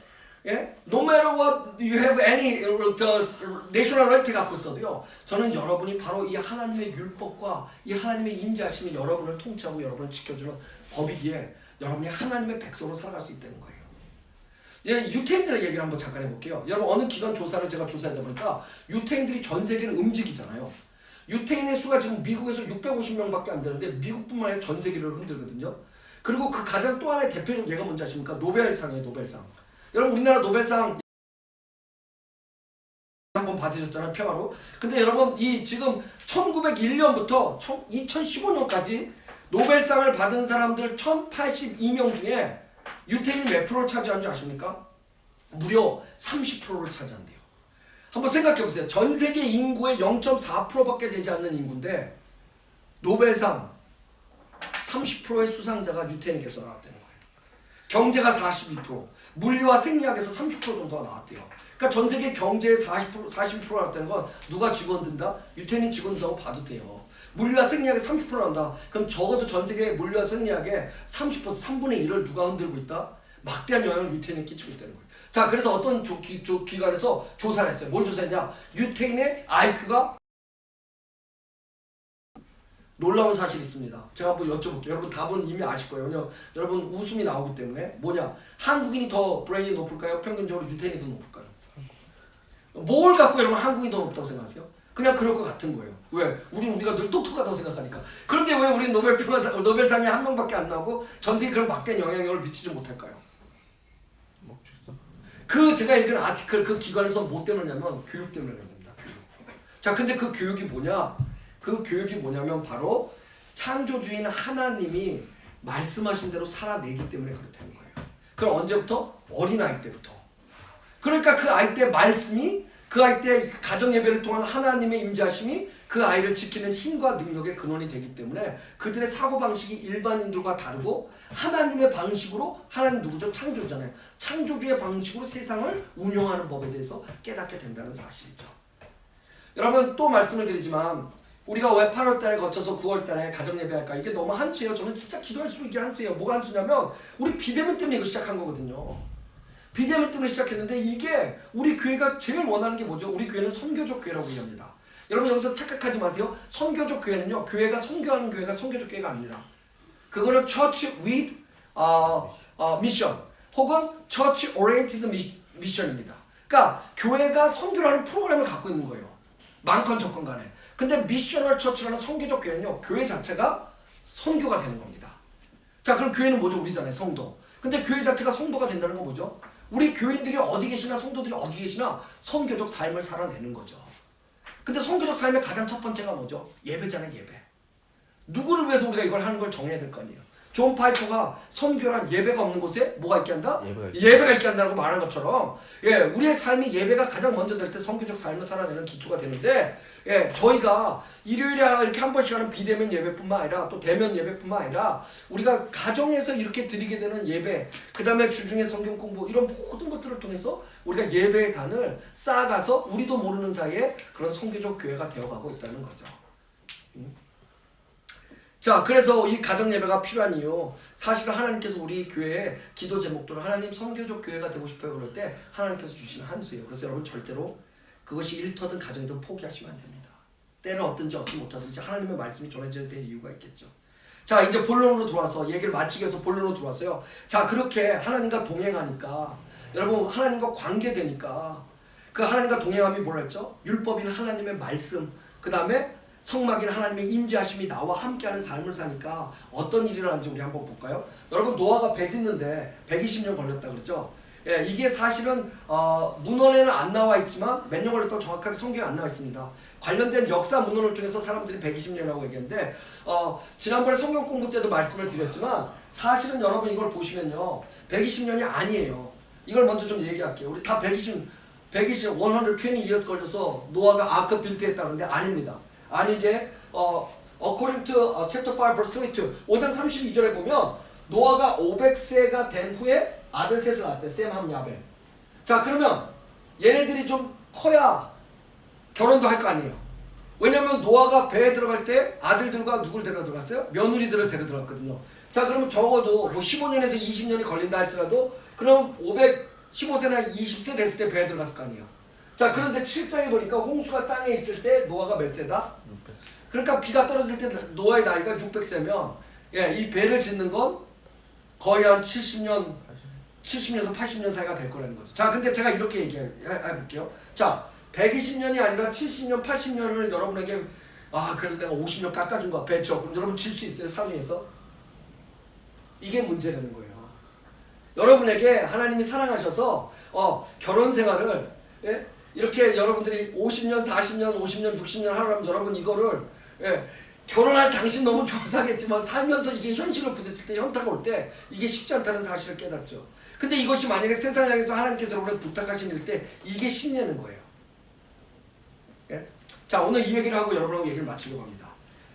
예? No matter what you have any nationality 갖고 있어도요, 저는 여러분이 바로 이 하나님의 율법과 이 하나님의 임재하심이 여러분을 통치하고 여러분을 지켜주는 법이기에 여러분이 하나님의 백성으로 살아갈 수 있다는 거예요. 예, 유태인들의 얘기를 한번 잠깐 해볼게요. 여러분, 어느 기관 조사를 제가 조사하다 보니까 유태인들이 전 세계를 움직이잖아요. 유태인의 수가 지금 미국에서 650명밖에 안 되는데 미국뿐만 아니라 전 세계를 흔들거든요. 그리고 그 가장 또 하나의 대표적 예가 뭔지 아십니까? 노벨상이에요. 노벨상. 여러분, 우리나라 노벨상 한번 받으셨잖아요. 평화로. 근데 여러분, 이 지금 1901년부터 2015년까지 노벨상을 받은 사람들 1082명 중에 유태인이 몇 프로를 차지한 줄 아십니까? 무려 30%를 차지한대요. 한번 생각해보세요. 전 세계 인구의 0.4%밖에 되지 않는 인구인데 노벨상 30%의 수상자가 유태인에게서 나왔다는 거예요. 경제가 42%, 물리와 생리학에서 30% 정도가 나왔대요. 그러니까 전 세계 경제의 42% 나왔다는 건 누가 직원 든다? 유태인이 직원 든다고 봐도 돼요. 물리와 생리학에 30% 나온다. 그럼 적어도 전 세계 물리와 생리학의 30%, 3분의 1을 누가 흔들고 있다? 막대한 영향을 유태인에 끼치고 있다는 거예요. 자, 그래서 어떤 기관에서 조사를 했어요. 뭘 조사했냐? 유태인의 IQ가 놀라운 사실이 있습니다. 제가 한번 여쭤볼게요. 여러분 답은 이미 아실 거예요. 왜냐면 여러분 웃음이 나오기 때문에. 뭐냐? 한국인이 더 브레인이 높을까요? 평균적으로 유태인이 더 높을까요? 뭘 갖고 여러분 한국인이 더 높다고 생각하세요? 그냥 그럴 것 같은 거예요. 왜? 우리가 늘 똑똑하다고 생각하니까. 그런데 왜 우리 노벨상이 한 명밖에 안 나오고 전 세계에 그런 막대한 영향력을 미치지 못할까요? 멈췄어. 그 제가 읽은 아티클 그 기관에서 뭐 때문이냐면 교육 때문에 그런 겁니다. 교육. 자, 근데 그 교육이 뭐냐? 그 교육이 뭐냐면 바로 창조주인 하나님이 말씀하신 대로 살아내기 때문에 그렇다는 거예요. 그럼 언제부터? 어린아이 때부터. 그러니까 그 아이 때 말씀이 그 아이 때 가정 예배를 통한 하나님의 임재하심이 그 아이를 지키는 힘과 능력의 근원이 되기 때문에 그들의 사고방식이 일반인들과 다르고 하나님의 방식으로 하나님 누구죠? 창조잖아요. 창조주의 방식으로 세상을 운영하는 법에 대해서 깨닫게 된다는 사실이죠. 여러분 또 말씀을 드리지만 우리가 왜 8월달에 거쳐서 9월달에 가정 예배할까? 이게 너무 한수예요. 저는 진짜 기도할수록 이게 한수예요. 뭐가 한수냐면 우리 비대면 때문에 이거 시작한 거거든요. 비대면 때문에 시작했는데 이게 우리 교회가 제일 원하는 게 뭐죠? 우리 교회는 선교적 교회라고 얘기합니다. 여러분 여기서 착각하지 마세요. 선교적 교회는요. 교회가 선교하는 교회가 선교적 교회가 아닙니다. 그거는 Church with Mission 혹은 Church Oriented Mission입니다. 그러니까 교회가 선교를 하는 프로그램을 갖고 있는 거예요. 많건 적건 간에. 근데 미셔널 처치라는 선교적 교회는요. 교회 자체가 선교가 되는 겁니다. 자, 그럼 교회는 뭐죠? 우리잖아요. 성도. 근데 교회 자체가 성도가 된다는 건 뭐죠? 우리 교인들이 어디 계시나 성도들이 어디 계시나 선교적 삶을 살아내는 거죠. 근데 선교적 삶의 가장 첫 번째가 뭐죠? 예배잖아요. 예배. 누구를 위해서 우리가 이걸 하는 걸 정해야 될 거 아니에요. 존 파이퍼가 선교란 예배가 없는 곳에 뭐가 있게 한다? 예배가 있게 한다고 말한 것처럼 우리의 삶이 예배가 가장 먼저 될 때 선교적 삶을 살아내는 기초가 되는데 저희가 일요일에 이렇게 한 번씩 하는 비대면 예배뿐만 아니라 또 대면 예배뿐만 아니라 우리가 가정에서 이렇게 드리게 되는 예배 그 다음에 주중에 성경 공부 이런 모든 것들을 통해서 우리가 예배의 단을 쌓아가서 우리도 모르는 사이에 그런 선교적 교회가 되어가고 있다는 거죠. 자, 그래서 이 가정 예배가 필요한 이유 사실은 하나님께서 우리 교회의 기도 제목들을 하나님 선교적 교회가 되고 싶어요 그럴 때 하나님께서 주시는 한수예요. 그래서 여러분 절대로 그것이 일터든 가정이든 포기하시면 안 됩니다. 때를 얻든지 얻지 못하든지 하나님의 말씀이 전해져야 될 이유가 있겠죠. 자, 이제 본론으로 들어와서 얘기를 마치기 위해서 본론으로 들어왔어요. 자, 그렇게 하나님과 동행하니까 여러분 하나님과 관계되니까 그 하나님과 동행함이 뭐라 했죠? 율법인 하나님의 말씀 그 다음에 성막인 하나님의 임재하심이 나와 함께하는 삶을 사니까 어떤 일이 일어나는지 우리 한번 볼까요? 여러분 노아가 배 짓는데 120년 걸렸다 그랬죠? 이게 사실은 문헌에는 안 나와 있지만 몇 년 걸렸다고 정확하게 성경에 안 나와 있습니다. 관련된 역사 문헌을 통해서 사람들이 120년이라고 얘기했는데 지난번에 성경 공부 때도 말씀을 드렸지만 사실은 여러분 이걸 보시면요 120년이 아니에요. 이걸 먼저 좀 얘기할게요. 우리 다 120 120 years 걸려서 노아가 아크 빌드했다는데 아닙니다. 아니게 according to chapter 5 verse 32 5장 32절에 보면 노아가 500세가 된 후에 아들 셋을 낳았대. 셈, 함, 야벳. 자, 그러면 얘네들이 좀 커야 결혼도 할 거 아니에요. 왜냐면 노아가 배에 들어갈 때 아들들과 누굴 데려 들어갔어요? 며느리들을 데려 들어갔거든요. 자, 그러면 적어도 뭐 15년에서 20년이 걸린다 할지라도 그럼 515세나 20세 됐을 때 배에 들어갔을 거 아니에요. 자, 그런데 7장에 보니까 홍수가 땅에 있을 때 노아가 몇 세다? 600. 그러니까 비가 떨어질 때 노아의 나이가 600세면 이 배를 짓는 건 거의 한 70년에서 80년 사이가 될 거라는 거죠. 자, 근데 제가 이렇게 얘기해볼게요. 자, 120년이 아니라 70년, 80년을 여러분에게 그래도 내가 50년 깎아준 거야. 배죠. 그럼 여러분 질 수 있어요? 산 위에서? 이게 문제라는 거예요. 여러분에게 하나님이 사랑하셔서 결혼 생활을 이렇게 여러분들이 50년, 40년, 50년, 60년 하려면 여러분 이거를 결혼할 당신 너무 좋아서 하겠지만 살면서 이게 현실을 부딪힐 때 현타가 올 때 이게 쉽지 않다는 사실을 깨닫죠. 근데 이것이 만약에 세상을 향해서 하나님께서 여러분을 부탁하신 일 때 이게 힘내는 거예요. 자, 오늘 이 얘기를 하고 여러분하고 얘기를 마치려고 합니다.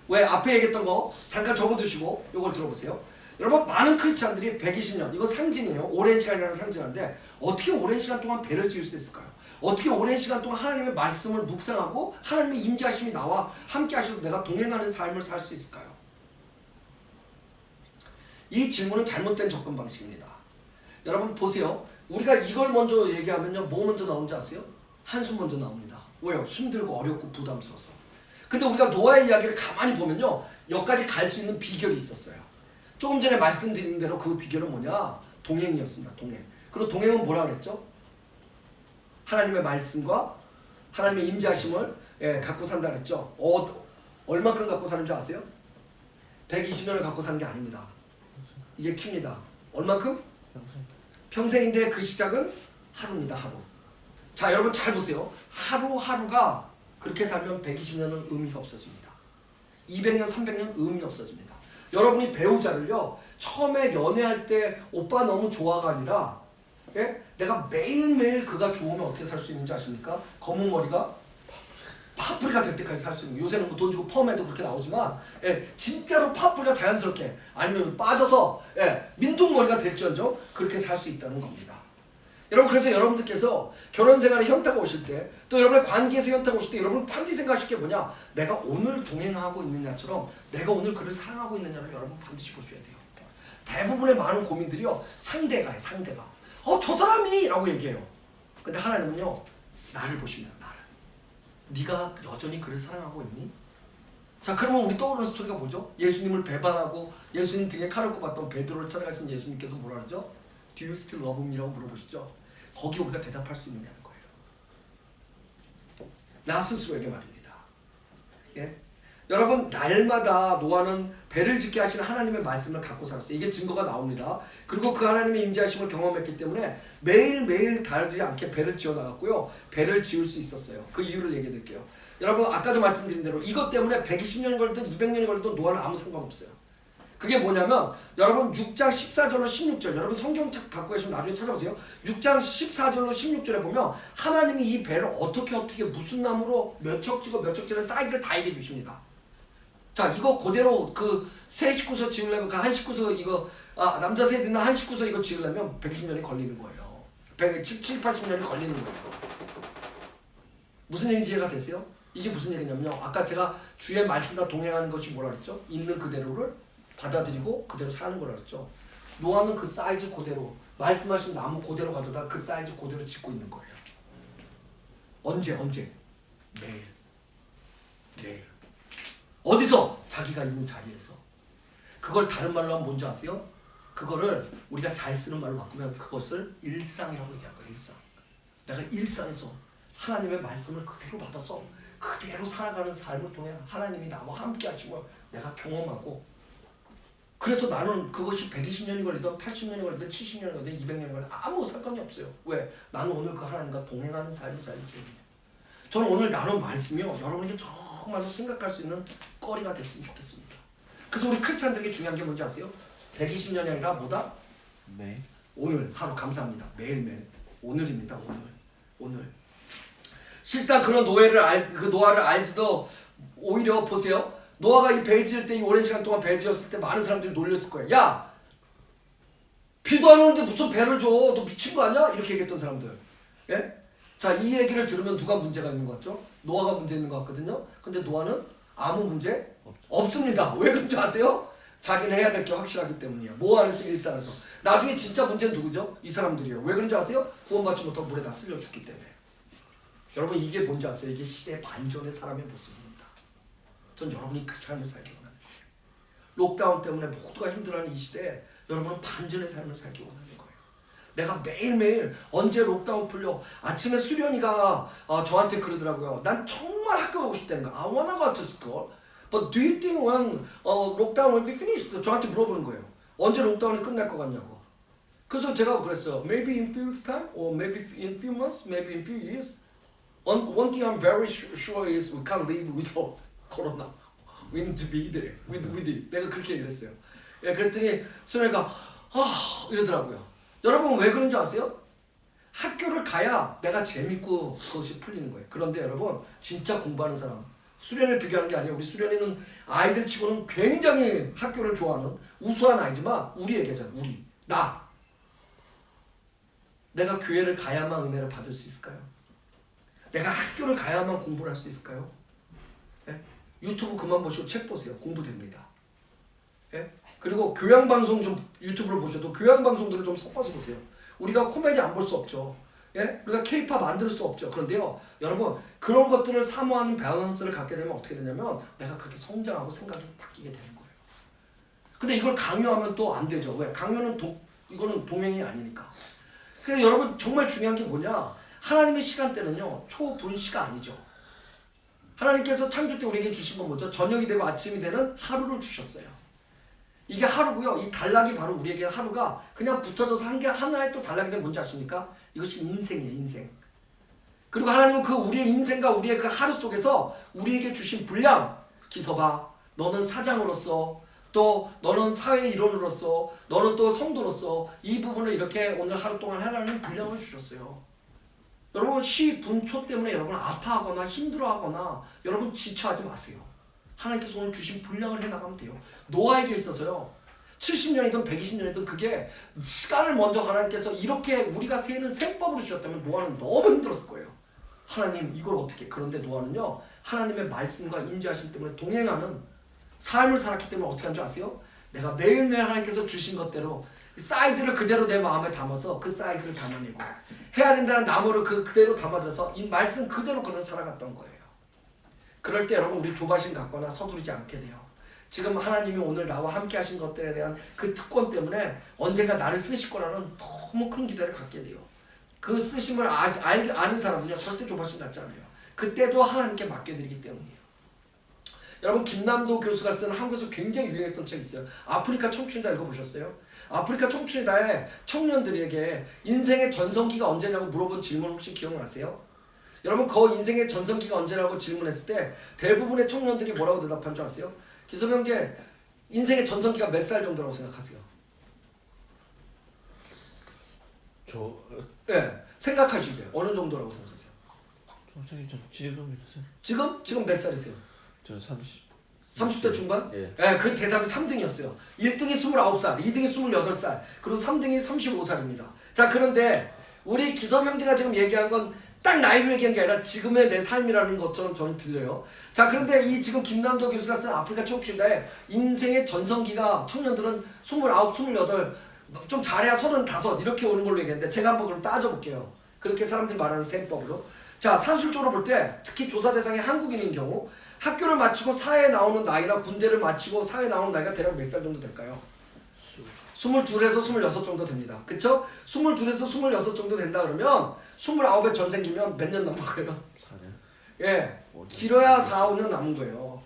왜? 앞에 얘기했던 거 잠깐 적어두시고 이걸 들어보세요. 여러분 많은 크리스찬들이 120년 이건 상징이에요. 오랜 시간이라는 상징인데 어떻게 오랜 시간 동안 배를 지을 수 있을까요? 어떻게 오랜 시간 동안 하나님의 말씀을 묵상하고 하나님의 임재하심이 나와 함께 하셔서 내가 동행하는 삶을 살 수 있을까요? 이 질문은 잘못된 접근 방식입니다. 여러분 보세요. 우리가 이걸 먼저 얘기하면요 뭐 먼저 나오는지 아세요? 한숨 먼저 나옵니다. 왜요? 힘들고 어렵고 부담스러워서. 근데 우리가 노아의 이야기를 가만히 보면요 여기까지 갈 수 있는 비결이 있었어요. 조금 전에 말씀드린 대로 그 비결은 뭐냐? 동행이었습니다. 동행. 그리고 동행은 뭐라 그랬죠? 하나님의 말씀과 하나님의 임재하심을 갖고 산다 그랬죠. 얼마큼 갖고 사는 줄 아세요? 120년을 갖고 사는 게 아닙니다. 이게 킵니다. 얼마큼? 평생. 평생인데 그 시작은 하루입니다. 하루. 자, 여러분 잘 보세요. 하루하루가 그렇게 살면 120년은 의미가 없어집니다. 200년, 300년 의미 없어집니다. 여러분이 배우자를요, 처음에 연애할 때 오빠 너무 좋아가 아니라, 예? 내가 매일매일 그가 좋으면 어떻게 살 수 있는지 아십니까? 검은 머리가 파프리카 될 때까지 살 수 있는 거예요. 요새는 뭐 돈 주고 펌해도 그렇게 나오지만, 예, 진짜로 파프리카 자연스럽게, 아니면 빠져서, 예, 민둥머리가 될지언정 그렇게 살 수 있다는 겁니다. 여러분, 그래서 여러분들께서 결혼 생활에 현타가 오실 때, 또 여러분의 관계에서 현타가 오실 때, 여러분 반드시 생각하실 게 뭐냐? 내가 오늘 동행하고 있느냐처럼 내가 오늘 그를 사랑하고 있느냐를 여러분 반드시 보셔야 돼요. 대부분의 많은 고민들이요, 상대가요, 상대가. 저 사람이! 라고 얘기해요. 근데 하나님은요, 나를 보십니다, 나를. 네가 여전히 그를 사랑하고 있니? 자, 그러면 우리 떠오르는 스토리가 뭐죠? 예수님을 배반하고 예수님 등에 칼을 꼽았던 베드로를 찾아가신 예수님께서 뭐라 그러죠? Do you still love me? 라고 물어보시죠. 거기 우리가 대답할 수 있느냐는 거예요. 나 스스로에게 말입니다. 예? 여러분, 날마다 노아는 배를 짓게 하시는 하나님의 말씀을 갖고 살았어요. 이게 증거가 나옵니다. 그리고 그 하나님의 임재하심을 경험했기 때문에 매일매일 다르지 않게 배를 지어나갔고요. 배를 지을 수 있었어요. 그 이유를 얘기해 드릴게요. 여러분, 아까도 말씀드린 대로 이것 때문에 120년이 걸리든 200년이 걸리든 노아는 아무 상관없어요. 그게 뭐냐면, 여러분 6장 14절로 16절, 여러분 성경 갖고 계시면 나중에 찾아보세요. 6장 14절로 16절에 보면 하나님이 이 배를 어떻게 무슨 나무로 몇 척지고 몇 척지는 사이즈를 다 얘기해 주십니다. 자, 이거 그대로 그 세 식구서 지으려면, 그 한 식구서 이거, 남자 세대나 한 식구서 이거 지으려면 120년이 걸리는 거예요. 70, 80년이 걸리는 거예요. 무슨 얘기인지 이해가 되세요? 이게 무슨 얘기냐면요, 아까 제가 주의 말씀과 동행하는 것이 뭐라 그랬죠? 있는 그대로를 받아들이고 그대로 사는 거라 그랬죠. 노아는 그 사이즈 그대로, 말씀하신 나무 그대로 가져다 그 사이즈 그대로 짓고 있는 거예요. 언제? 매일. 어디서? 자기가 있는 자리에서. 그걸 다른 말로 하면 뭔지 아세요? 그거를 우리가 잘 쓰는 말로 바꾸면 그것을 일상이라고 얘기할 거예요. 일상. 내가 일상에서 하나님의 말씀을 그대로 받아서 그대로 살아가는 삶을 통해 하나님이 나와 함께 하시고 내가 경험하고, 그래서 나는 그것이 120년이 걸리든 80년이 걸리든 70년이 걸리든 200년이 걸리든 아무 상관이 없어요. 왜? 나는 오늘 그 하나님과 동행하는 삶을 살기 때문에. 저는 오늘 나눈 말씀이요, 여러분에게 정말로 생각할 수 있는 거리가 됐으면 좋겠습니다. 그래서 우리 크리스찬들에게 중요한 게 뭔지 아세요? 120년이 아니라 뭐다? 네. 오늘 하루 감사합니다. 매일매일 오늘입니다. 오늘. 실상 그런 그 노아를 알지도, 오히려 보세요. 노아가 이 배 지을 때, 이 오랜 시간 동안 배 지었을 때 많은 사람들이 놀렸을 거예요. 야! 비도 안 오는데 무슨 배를 줘? 너 미친 거 아니야? 이렇게 얘기했던 사람들. 예? 자, 이 얘기를 들으면 누가 문제가 있는 것 같죠? 노아가 문제 있는 것 같거든요. 근데 노아는 아무 문제 없습니다. 왜 그런지 아세요? 자기는 해야 될 게 확실하기 때문이에요. 뭐 안에서 일상에서. 나중에 진짜 문제는 누구죠? 이 사람들이에요. 왜 그런지 아세요? 구원받지 못하고 물에 다 쓸려 죽기 때문에. 여러분, 이게 뭔지 아세요? 이게 시대 반전의 사람의 모습입니다. 전 여러분이 그 삶을 살기 원하는 거예요. 록다운 때문에 모두가 힘들어하는 이 시대에 여러분은 반전의 삶을 살기 원하는 거예요. 내가 매일매일 언제 록다운 풀려? 아침에 수련이가 저한테 그러더라고요. 난 정말 학교 가고 싶다는 거야. I wanna go to school. But do you think when lockdown will be finished? 저한테 물어보는 거예요. 언제 록다운이 끝날 것 같냐고. 그래서 제가 그랬어요. Maybe in few weeks time, or maybe in few months, maybe in few years. One thing I'm very sure is we can't live without corona. We need to be there with it. 내가 그렇게 얘기를 했어요. 예, 그랬더니 수련이가 이러더라고요. 여러분, 왜 그런지 아세요? 학교를 가야 내가 재밌고 그것이 풀리는 거예요. 그런데 여러분, 진짜 공부하는 사람, 수련을 비교하는 게 아니에요. 우리 수련이는 아이들 치고는 굉장히 학교를 좋아하는 우수한 아이지만 우리에게잖아요. 내가 교회를 가야만 은혜를 받을 수 있을까요? 내가 학교를 가야만 공부를 할 수 있을까요? 예? 유튜브 그만 보시고 책 보세요. 공부됩니다. 예? 그리고 교양방송 좀 유튜브를 보셔도 교양방송들을 좀 섞어서 보세요. 우리가 코미디 안 볼 수 없죠. 예? 우리가 케이팝 안 들을 수 없죠. 그런데요, 여러분, 그런 것들을 사모하는 밸런스를 갖게 되면 어떻게 되냐면 내가 그렇게 성장하고 생각이 바뀌게 되는 거예요. 근데 이걸 강요하면 또 안 되죠. 왜? 강요는 이거는 동행이 아니니까. 그래서 여러분, 정말 중요한 게 뭐냐? 하나님의 시간대는요, 초분시가 아니죠. 하나님께서 창조 때 우리에게 주신 건 뭐죠? 저녁이 되고 아침이 되는 하루를 주셨어요. 이게 하루고요. 이 단락이 바로 우리에게 하루가 그냥 붙어져서 한 개 하나에 또 단락이 되면 뭔지 아십니까? 이것이 인생이에요. 인생. 그리고 하나님은 그 우리의 인생과 우리의 그 하루 속에서 우리에게 주신 분량, 기서봐, 너는 사장으로서, 또 너는 사회의 일원으로서, 너는 또 성도로서 이 부분을 이렇게 오늘 하루 동안 하나님 분량을 주셨어요. 여러분 시 분초 때문에 여러분 아파하거나 힘들어하거나 여러분 지쳐하지 마세요. 하나님께서 오늘 주신 분량을 해나가면 돼요. 노아에게 있어서요. 70년이든 120년이든 그게 시간을 먼저 하나님께서 이렇게 우리가 세는 세법으로 주셨다면 노아는 너무 힘들었을 거예요. 하나님 이걸 어떻게. 그런데 노아는요. 하나님의 말씀과 인자하심 때문에 동행하는 삶을 살았기 때문에 어떻게 한 줄 아세요? 내가 매일매일 하나님께서 주신 것대로 사이즈를 그대로 내 마음에 담아서 그 사이즈를 담아내고 해야 된다는 나무를 그대로 담아들여서 이 말씀 그대로 그는 살아갔던 거예요. 그럴 때 여러분 우리 조바심 갖거나 서두르지 않게 돼요. 지금 하나님이 오늘 나와 함께 하신 것들에 대한 그 특권 때문에 언젠가 나를 쓰실 거라는 너무 큰 기대를 갖게 돼요. 그 쓰심을 아는 사람은요 절대 조바심 갖지 않아요. 그때도 하나님께 맡겨드리기 때문이에요. 여러분 김남도 교수가 쓴 한국에서 굉장히 유행했던 책이 있어요. 아프리카 청춘이다 읽어보셨어요? 아프리카 청춘이다에 청년들에게 인생의 전성기가 언제냐고 물어본 질문 혹시 기억나세요? 여러분 그 인생의 전성기가 언제라고 질문했을 때 대부분의 청년들이 뭐라고 대답한 줄 아세요? 기성 형제 인생의 전성기가 몇 살 정도라고 생각하세요? 네, 생각하시게 어느 정도라고 생각하세요? 지금 몇 살이세요? 저는 30대 중반? 예. 네, 그 대답이 3등이었어요. 1등이 29살, 2등이 28살, 그리고 3등이 35살입니다. 자, 그런데 우리 기성 형제가 지금 얘기한 건 딱 나이로 얘기한 게 아니라 지금의 내 삶이라는 것처럼 저는 들려요. 자, 그런데 이 지금 김남도 교수가 쓴 아프리카 청춘인데 인생의 전성기가 청년들은 29, 28, 좀 잘해야 35 이렇게 오는 걸로 얘기했는데 제가 한번 그럼 따져볼게요. 그렇게 사람들이 말하는 셈법으로. 자, 산술적으로 볼 때 특히 조사 대상이 한국인인 경우 학교를 마치고 사회에 나오는 나이나 군대를 마치고 사회에 나오는 나이가 대략 몇 살 정도 될까요? 22에서 26 정도 됩니다. 그쵸? 22에서 26 정도 된다 그러면 29에 전생기면 몇 년 남은 거예요? 4년? 예. 길어야 4, 5년 남은 거예요.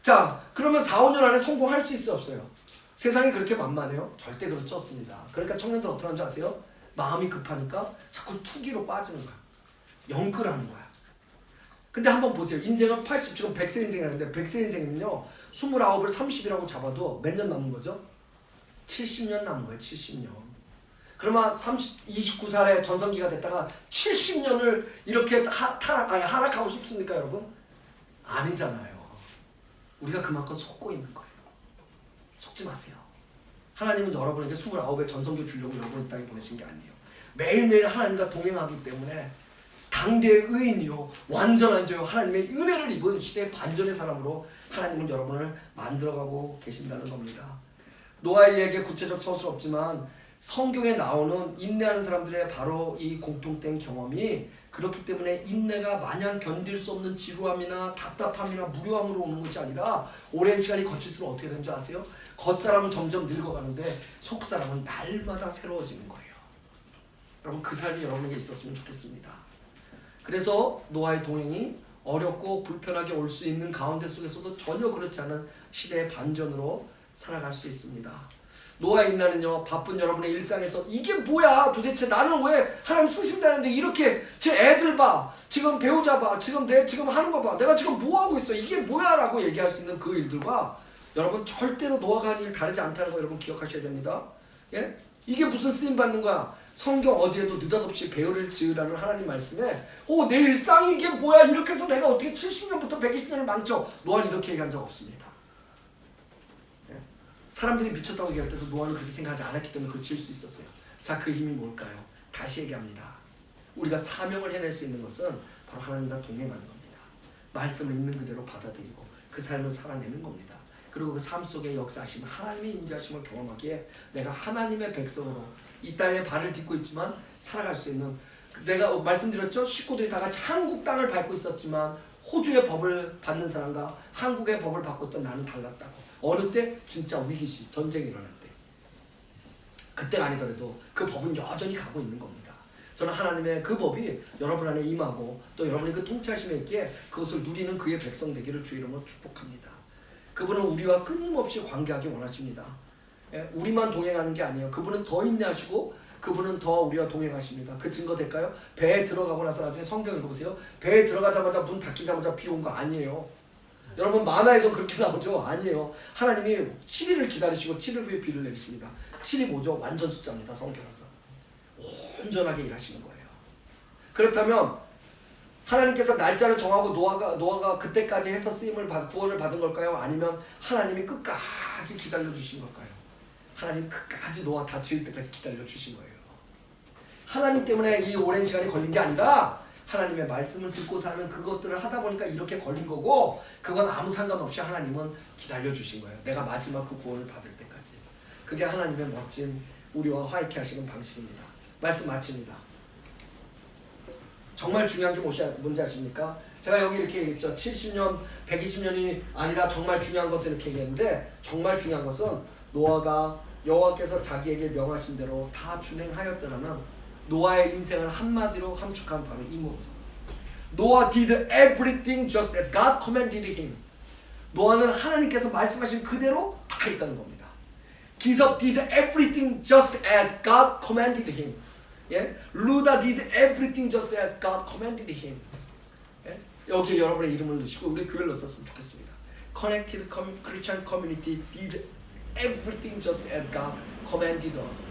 자, 그러면 4, 5년 안에 성공할 수 있어요? 없어요? 세상이 그렇게 만만해요? 절대 그렇지 않습니다. 그러니까 청년들 어떻게 하는지 아세요? 마음이 급하니까 자꾸 투기로 빠지는 거야. 영끌하는 거야. 근데 한번 보세요. 인생은 지금 100세 인생이라는데 100세 인생이면요. 29을 30이라고 잡아도 몇 년 남은 거죠? 70년 남은 거예요. 70년. 그러면 29살에 전성기가 됐다가 70년을 이렇게 하락하고 싶습니까 여러분? 아니잖아요. 우리가 그만큼 속고 있는 거예요. 속지 마세요. 하나님은 여러분에게 29의 전성기 주려고 여러분을 이 땅에 보내신 게 아니에요. 매일매일 하나님과 동행하기 때문에 당대의 의인이요 완전한 자요 하나님의 은혜를 입은 시대의 반전의 사람으로 하나님은 여러분을 만들어가고 계신다는 겁니다. 노아에게 구체적 서술 없지만 성경에 나오는 인내하는 사람들의 바로 이 공통된 경험이 그렇기 때문에 인내가 마냥 견딜 수 없는 지루함이나 답답함이나 무료함으로 오는 것이 아니라 오랜 시간이 거칠수록 어떻게 되는 줄 아세요? 겉사람은 점점 늙어가는데 속사람은 날마다 새로워지는 거예요. 여러분 그 삶이 여러분에게 있었으면 좋겠습니다. 그래서 노아의 동행이 어렵고 불편하게 올 수 있는 가운데 속에서도 전혀 그렇지 않은 시대의 반전으로 살아갈 수 있습니다. 노아의 인내는요 바쁜 여러분의 일상에서 이게 뭐야 도대체 나는 왜 하나님 쓰신다는데 이렇게 제 애들 봐 지금 배우자 봐 지금 내 지금 하는 거 봐 내가 지금 뭐 하고 있어 이게 뭐야 라고 얘기할 수 있는 그 일들과 여러분 절대로 노아가 한 일 다르지 않다는 거 여러분 기억하셔야 됩니다. 예? 이게 무슨 쓰임 받는 거야? 성경 어디에도 느닷없이 배우를 지으라는 하나님 말씀에 내 일상이 이게 뭐야 이렇게 해서 내가 어떻게 70년부터 120년을 망쳐. 노아는 이렇게 얘기한 적 없습니다. 예? 사람들이 미쳤다고 얘기할 때도 노아는 그렇게 생각하지 않았기 때문에 그걸 지을 수 있었어요. 자, 그 힘이 뭘까요? 다시 얘기합니다. 우리가 사명을 해낼 수 있는 것은 바로 하나님과 동행하는 겁니다. 말씀을 있는 그대로 받아들이고 그 삶을 살아내는 겁니다. 그리고 그 삶 속에 역사하신 하나님의 인자하심을 경험하기에 내가 하나님의 백성으로 이 땅에 발을 딛고 있지만 살아갈 수 있는 내가 말씀드렸죠? 식구들이 다 같이 한국 땅을 밟고 있었지만 호주의 법을 받는 사람과 한국의 법을 받고 있던 나는 달랐다고. 어느 때? 진짜 위기시 전쟁이 일어날 때. 그때가 아니더라도 그 법은 여전히 가고 있는 겁니다. 저는 하나님의 그 법이 여러분 안에 임하고 또 여러분이 그 통찰심에 있기에 그것을 누리는 그의 백성 되기를 주의 이름으로 축복합니다. 그분은 우리와 끊임없이 관계하기 원하십니다. 예? 우리만 동행하는 게 아니에요. 그분은 더 인내하시고 그분은 더 우리와 동행하십니다. 그 증거 될까요? 배에 들어가고 나서 나중에 성경 읽어보세요. 배에 들어가자마자 문 닫히자마자 비 온 거 아니에요. 여러분 만화에서 그렇게 나오죠? 아니에요. 하나님이 7일을 기다리시고 7일 후에 비를 내리십니다. 7이 뭐죠? 완전 숫자입니다. 성경에서. 온전하게 일하시는 거예요. 그렇다면 하나님께서 날짜를 정하고 노아가 그때까지 해서 구원을 받은 걸까요? 아니면 하나님이 끝까지 기다려 주신 걸까요? 하나님 끝까지 노아 다 지을 때까지 기다려 주신 거예요. 하나님 때문에 이 오랜 시간이 걸린 게 아니라 하나님의 말씀을 듣고 사는 그것들을 하다 보니까 이렇게 걸린 거고, 그건 아무 상관없이 하나님은 기다려 주신 거예요. 내가 마지막 그 구원을 받을 때까지. 그게 하나님의 멋진 우리와 화해케 하시는 방식입니다. 말씀 마칩니다. 정말 중요한 게 뭔지 아십니까? 제가 여기 이렇게 얘기했죠. 70년, 120년이 아니라 정말 중요한 것을 이렇게 얘기했는데, 정말 중요한 것은 노아가 여호와께서 자기에게 명하신 대로 다 준행하였더라면 노아의 인생을 한마디로 함축한 바로 이 모습. Noah did everything just as God commanded him. 노아는 하나님께서 말씀하신 그대로 다 했다는 겁니다. 기섭 did everything just as God commanded him. 예? 루다 did everything just as God commanded him. 예? 여기에 여러분의 이름을 넣으시고 우리 교회를 넣었으면 좋겠습니다. Connected Christian Community did everything just as God commanded us.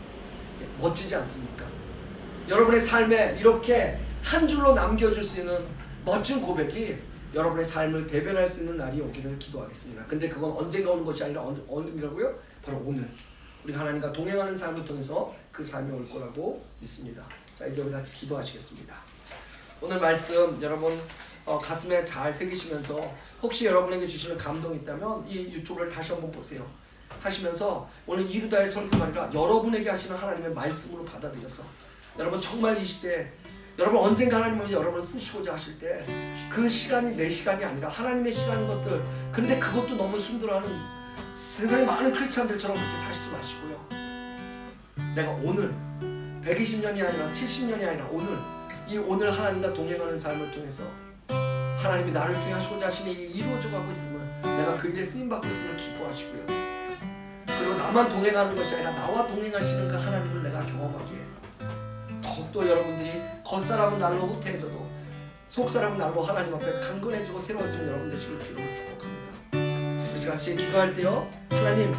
예? 멋지지 않습니까? 여러분의 삶에 이렇게 한 줄로 남겨줄 수 있는 멋진 고백이 여러분의 삶을 대변할 수 있는 날이 오기를 기도하겠습니다. 근데 그건 언젠가 오는 것이 아니라 오늘이라고요? 바로 오늘. 우리가 하나님과 동행하는 삶을 통해서 그 삶이 올 거라고 믿습니다. 자, 이제 우리 같이 기도하시겠습니다. 오늘 말씀 여러분 가슴에 잘 새기시면서 혹시 여러분에게 주시는 감동이 있다면 이 유튜브를 다시 한번 보세요. 하시면서 오늘 이루다의 설교가 아니라 여러분에게 하시는 하나님의 말씀으로 받아들여서 여러분 정말 이 시대에 여러분 언젠가 하나님은 여러분을 쓰시고자 하실 때 그 시간이 내 시간이 아니라 하나님의 시간인 것들, 그런데 그것도 너무 힘들어하는 세상에 많은 크리스찬들처럼 그렇게 사시지 마시고요. 내가 오늘 120년이 아니라 70년이 아니라 오늘 하나님과 동행하는 삶을 통해서 하나님이 나를 통해 하시고자 하시는 일이 이루어져 가고 있음을, 내가 그 일에 쓰임받고 있음을 기뻐하시고요. 그리고 나만 동행하는 것이 아니라 나와 동행하시는 그 하나님을 내가 경험하기에 더욱더 여러분들이 겉사람은 날로 후퇴해져도 속사람은 날로 하나님 앞에 강건해지고 새로워지는 여러분 되시길 주로 축복합니다. 그래서 같이 기도할 때요, 하나님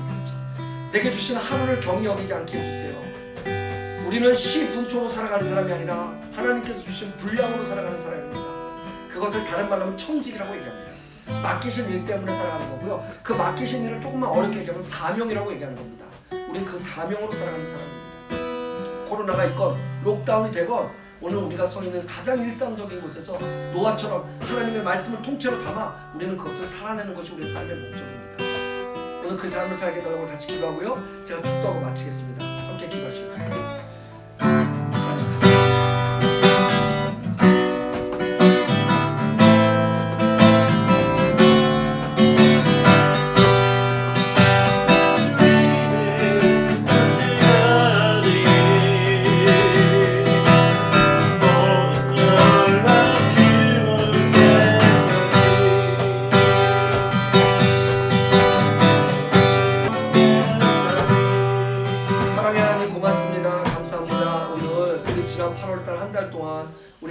내게 주신 하루를 경히 여기지 않게 해주세요. 우리는 시분초로 살아가는 사람이 아니라 하나님께서 주신 분량으로 살아가는 사람입니다. 그것을 다른 말로 하면 청직이라고 얘기합니다. 맡기신 일 때문에 살아가는 거고요. 그 맡기신 일을 조금만 어렵게 얘기하면 사명이라고 얘기하는 겁니다. 우리는 그 사명으로 살아가는 사람입니다. 코로나가 있건 록다운이 되건 오늘 우리가 서 있는 가장 일상적인 곳에서 노아처럼 하나님의 말씀을 통째로 담아 우리는 그것을 살아내는 것이 우리의 삶의 목적입니다. 오늘 그 삶을 살게 해달라고 같이 기도하고요. 제가 축도하고 마치겠습니다. 함께 기도하시겠습니다.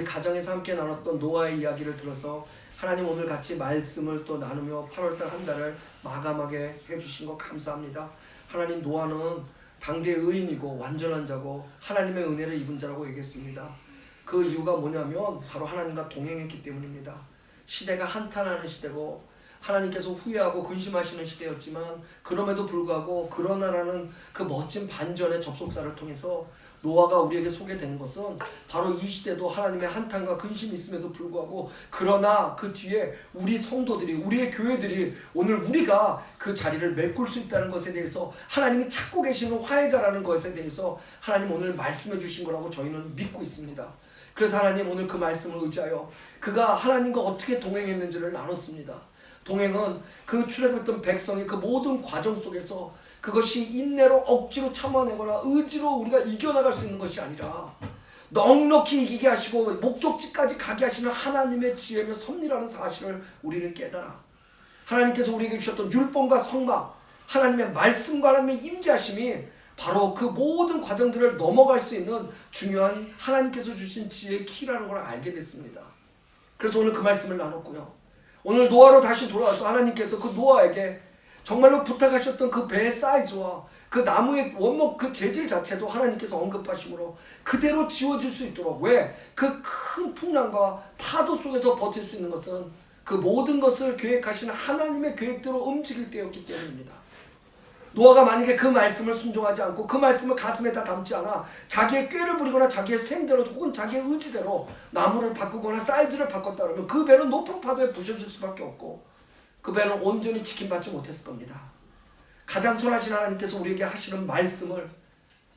가정에서 함께 나눴던 노아의 이야기를 들어서 하나님 오늘 같이 말씀을 또 나누며 8월달 한 달을 마감하게 해주신 것 감사합니다. 하나님, 노아는 당대의 의인이고 완전한 자고 하나님의 은혜를 입은 자라고 얘기했습니다. 그 이유가 뭐냐면 바로 하나님과 동행했기 때문입니다. 시대가 한탄하는 시대고 하나님께서 후회하고 근심하시는 시대였지만 그럼에도 불구하고 그러나라는 그 멋진 반전의 접속사를 통해서 노아가 우리에게 소개되는 것은 바로 이 시대도 하나님의 한탄과 근심이 있음에도 불구하고 그러나 그 뒤에 우리 성도들이, 우리의 교회들이 오늘 우리가 그 자리를 메꿀 수 있다는 것에 대해서 하나님이 찾고 계시는 화해자라는 것에 대해서 하나님 오늘 말씀해 주신 거라고 저희는 믿고 있습니다. 그래서 하나님 오늘 그 말씀을 의지하여 그가 하나님과 어떻게 동행했는지를 나눴습니다. 동행은 그 출애굽했던 백성의 그 모든 과정 속에서 그것이 인내로 억지로 참아내거나 의지로 우리가 이겨나갈 수 있는 것이 아니라 넉넉히 이기게 하시고 목적지까지 가게 하시는 하나님의 지혜며 섭리라는 사실을 우리는 깨달아. 하나님께서 우리에게 주셨던 율법과 성막, 하나님의 말씀과 하나님의 임재하심이 바로 그 모든 과정들을 넘어갈 수 있는 중요한 하나님께서 주신 지혜의 키라는 걸 알게 됐습니다. 그래서 오늘 그 말씀을 나눴고요. 오늘 노아로 다시 돌아와서 하나님께서 그 노아에게 정말로 부탁하셨던 그 배의 사이즈와 그 나무의 원목 그 재질 자체도 하나님께서 언급하심으로 그대로 지워질 수 있도록, 왜? 그 큰 풍랑과 파도 속에서 버틸 수 있는 것은 그 모든 것을 계획하시는 하나님의 계획대로 움직일 때였기 때문입니다. 노아가 만약에 그 말씀을 순종하지 않고 그 말씀을 가슴에다 담지 않아 자기의 꾀를 부리거나 자기의 생대로 혹은 자기의 의지대로 나무를 바꾸거나 사이즈를 바꿨다 그러면 그 배는 높은 파도에 부셔질 수밖에 없고 그 배는 온전히 지킴받지 못했을 겁니다. 가장 선하신 하나님께서 우리에게 하시는 말씀을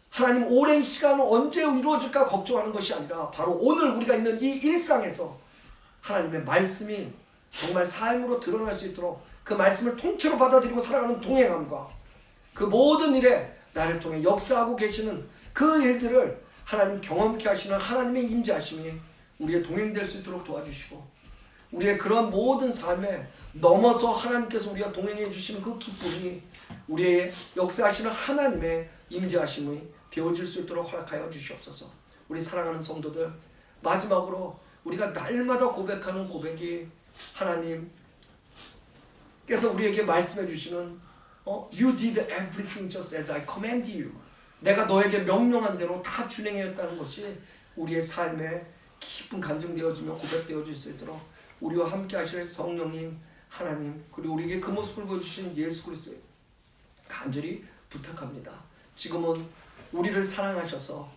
하나님 오랜 시간은 언제 이루어질까 걱정하는 것이 아니라 바로 오늘 우리가 있는 이 일상에서 하나님의 말씀이 정말 삶으로 드러날 수 있도록 그 말씀을 통째로 받아들이고 살아가는 동행함과 그 모든 일에 나를 통해 역사하고 계시는 그 일들을 하나님 경험케 하시는 하나님의 임재하심이 우리의 동행될 수 있도록 도와주시고 우리의 그런 모든 삶에 넘어서 하나님께서 우리와 동행해 주시는 그 기쁨이 우리의 역사하시는 하나님의 임재하심이 되어질 수 있도록 허락하여 주시옵소서. 우리 사랑하는 성도들, 마지막으로 우리가 날마다 고백하는 고백이 하나님께서 우리에게 말씀해 주시는 You did everything just as I commanded you. 내가 너에게 명령한 대로 다 준행하였다는 것이 우리의 삶에 깊은 간증되어지며 고백되어질 수 있도록 우리와 함께 하실 성령님 하나님 그리고 우리에게 그 모습을 보여주신 예수 그리스도에 간절히 부탁합니다. 지금은 우리를 사랑하셔서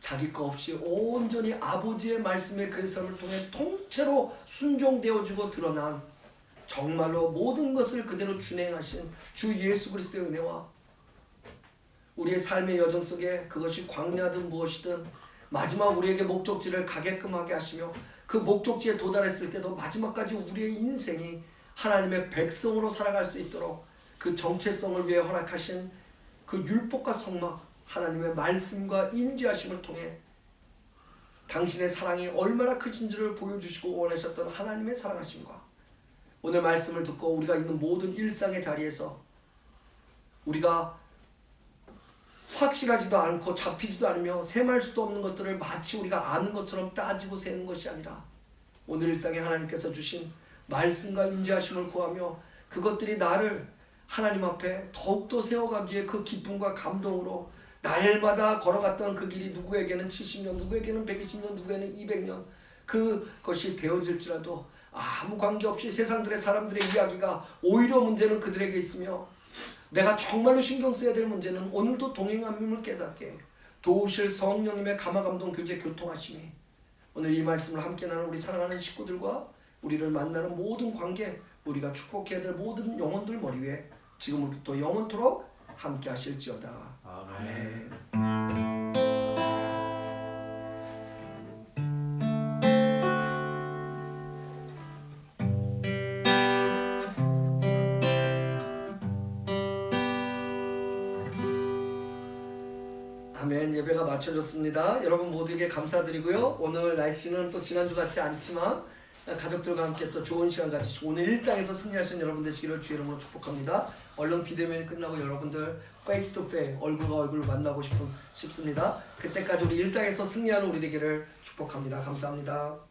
자기 것 없이 온전히 아버지의 말씀의 그리스도를 통해 통째로 순종되어지고 드러난 정말로 모든 것을 그대로 준행하신 주 예수 그리스도의 은혜와 우리의 삶의 여정 속에 그것이 광야든 무엇이든 마지막 우리에게 목적지를 가게끔 하게 하시며 그 목적지에 도달했을 때도 마지막까지 우리의 인생이 하나님의 백성으로 살아갈 수 있도록 그 정체성을 위해 허락하신 그 율법과 성막 하나님의 말씀과 임재하심을 통해 당신의 사랑이 얼마나 크신지를 보여주시고 원하셨던 하나님의 사랑하심과 오늘 말씀을 듣고 우리가 있는 모든 일상의 자리에서 우리가 확실하지도 않고 잡히지도 않으며 셈할 수도 없는 것들을 마치 우리가 아는 것처럼 따지고 세는 것이 아니라 오늘 일상에 하나님께서 주신 말씀과 임재하심을 구하며 그것들이 나를 하나님 앞에 더욱더 세워가기에 그 기쁨과 감동으로 날마다 걸어갔던 그 길이 누구에게는 70년, 누구에게는 120년, 누구에게는 200년 그것이 되어질지라도 아무 관계없이 세상들의 사람들의 이야기가 오히려 문제는 그들에게 있으며 내가 정말로 신경 써야 될 문제는 오늘도 동행함임을 깨닫게 도우실 성령님의 감화감동 교제 교통하심이 오늘 이 말씀을 함께 나눈 우리 사랑하는 식구들과 우리를 만나는 모든 관계 우리가 축복해야 될 모든 영혼들 머리 위에 지금부터 영원토록 함께 하실지어다. 아멘. 아멘. 예배가 마쳐졌습니다. 여러분 모두에게 감사드리고요. 오늘 날씨는 또 지난주 같지 않지만 가족들과 함께 또 좋은 시간 가지시고 오늘 일상에서 승리하시는 여러분 되시기를 주의 이름으로 축복합니다. 얼른 비대면이 끝나고 여러분들 페이스 투 페이스 얼굴과 얼굴을 만나고 싶습니다. 그때까지 우리 일상에서 승리하는 우리 되기를 축복합니다. 감사합니다.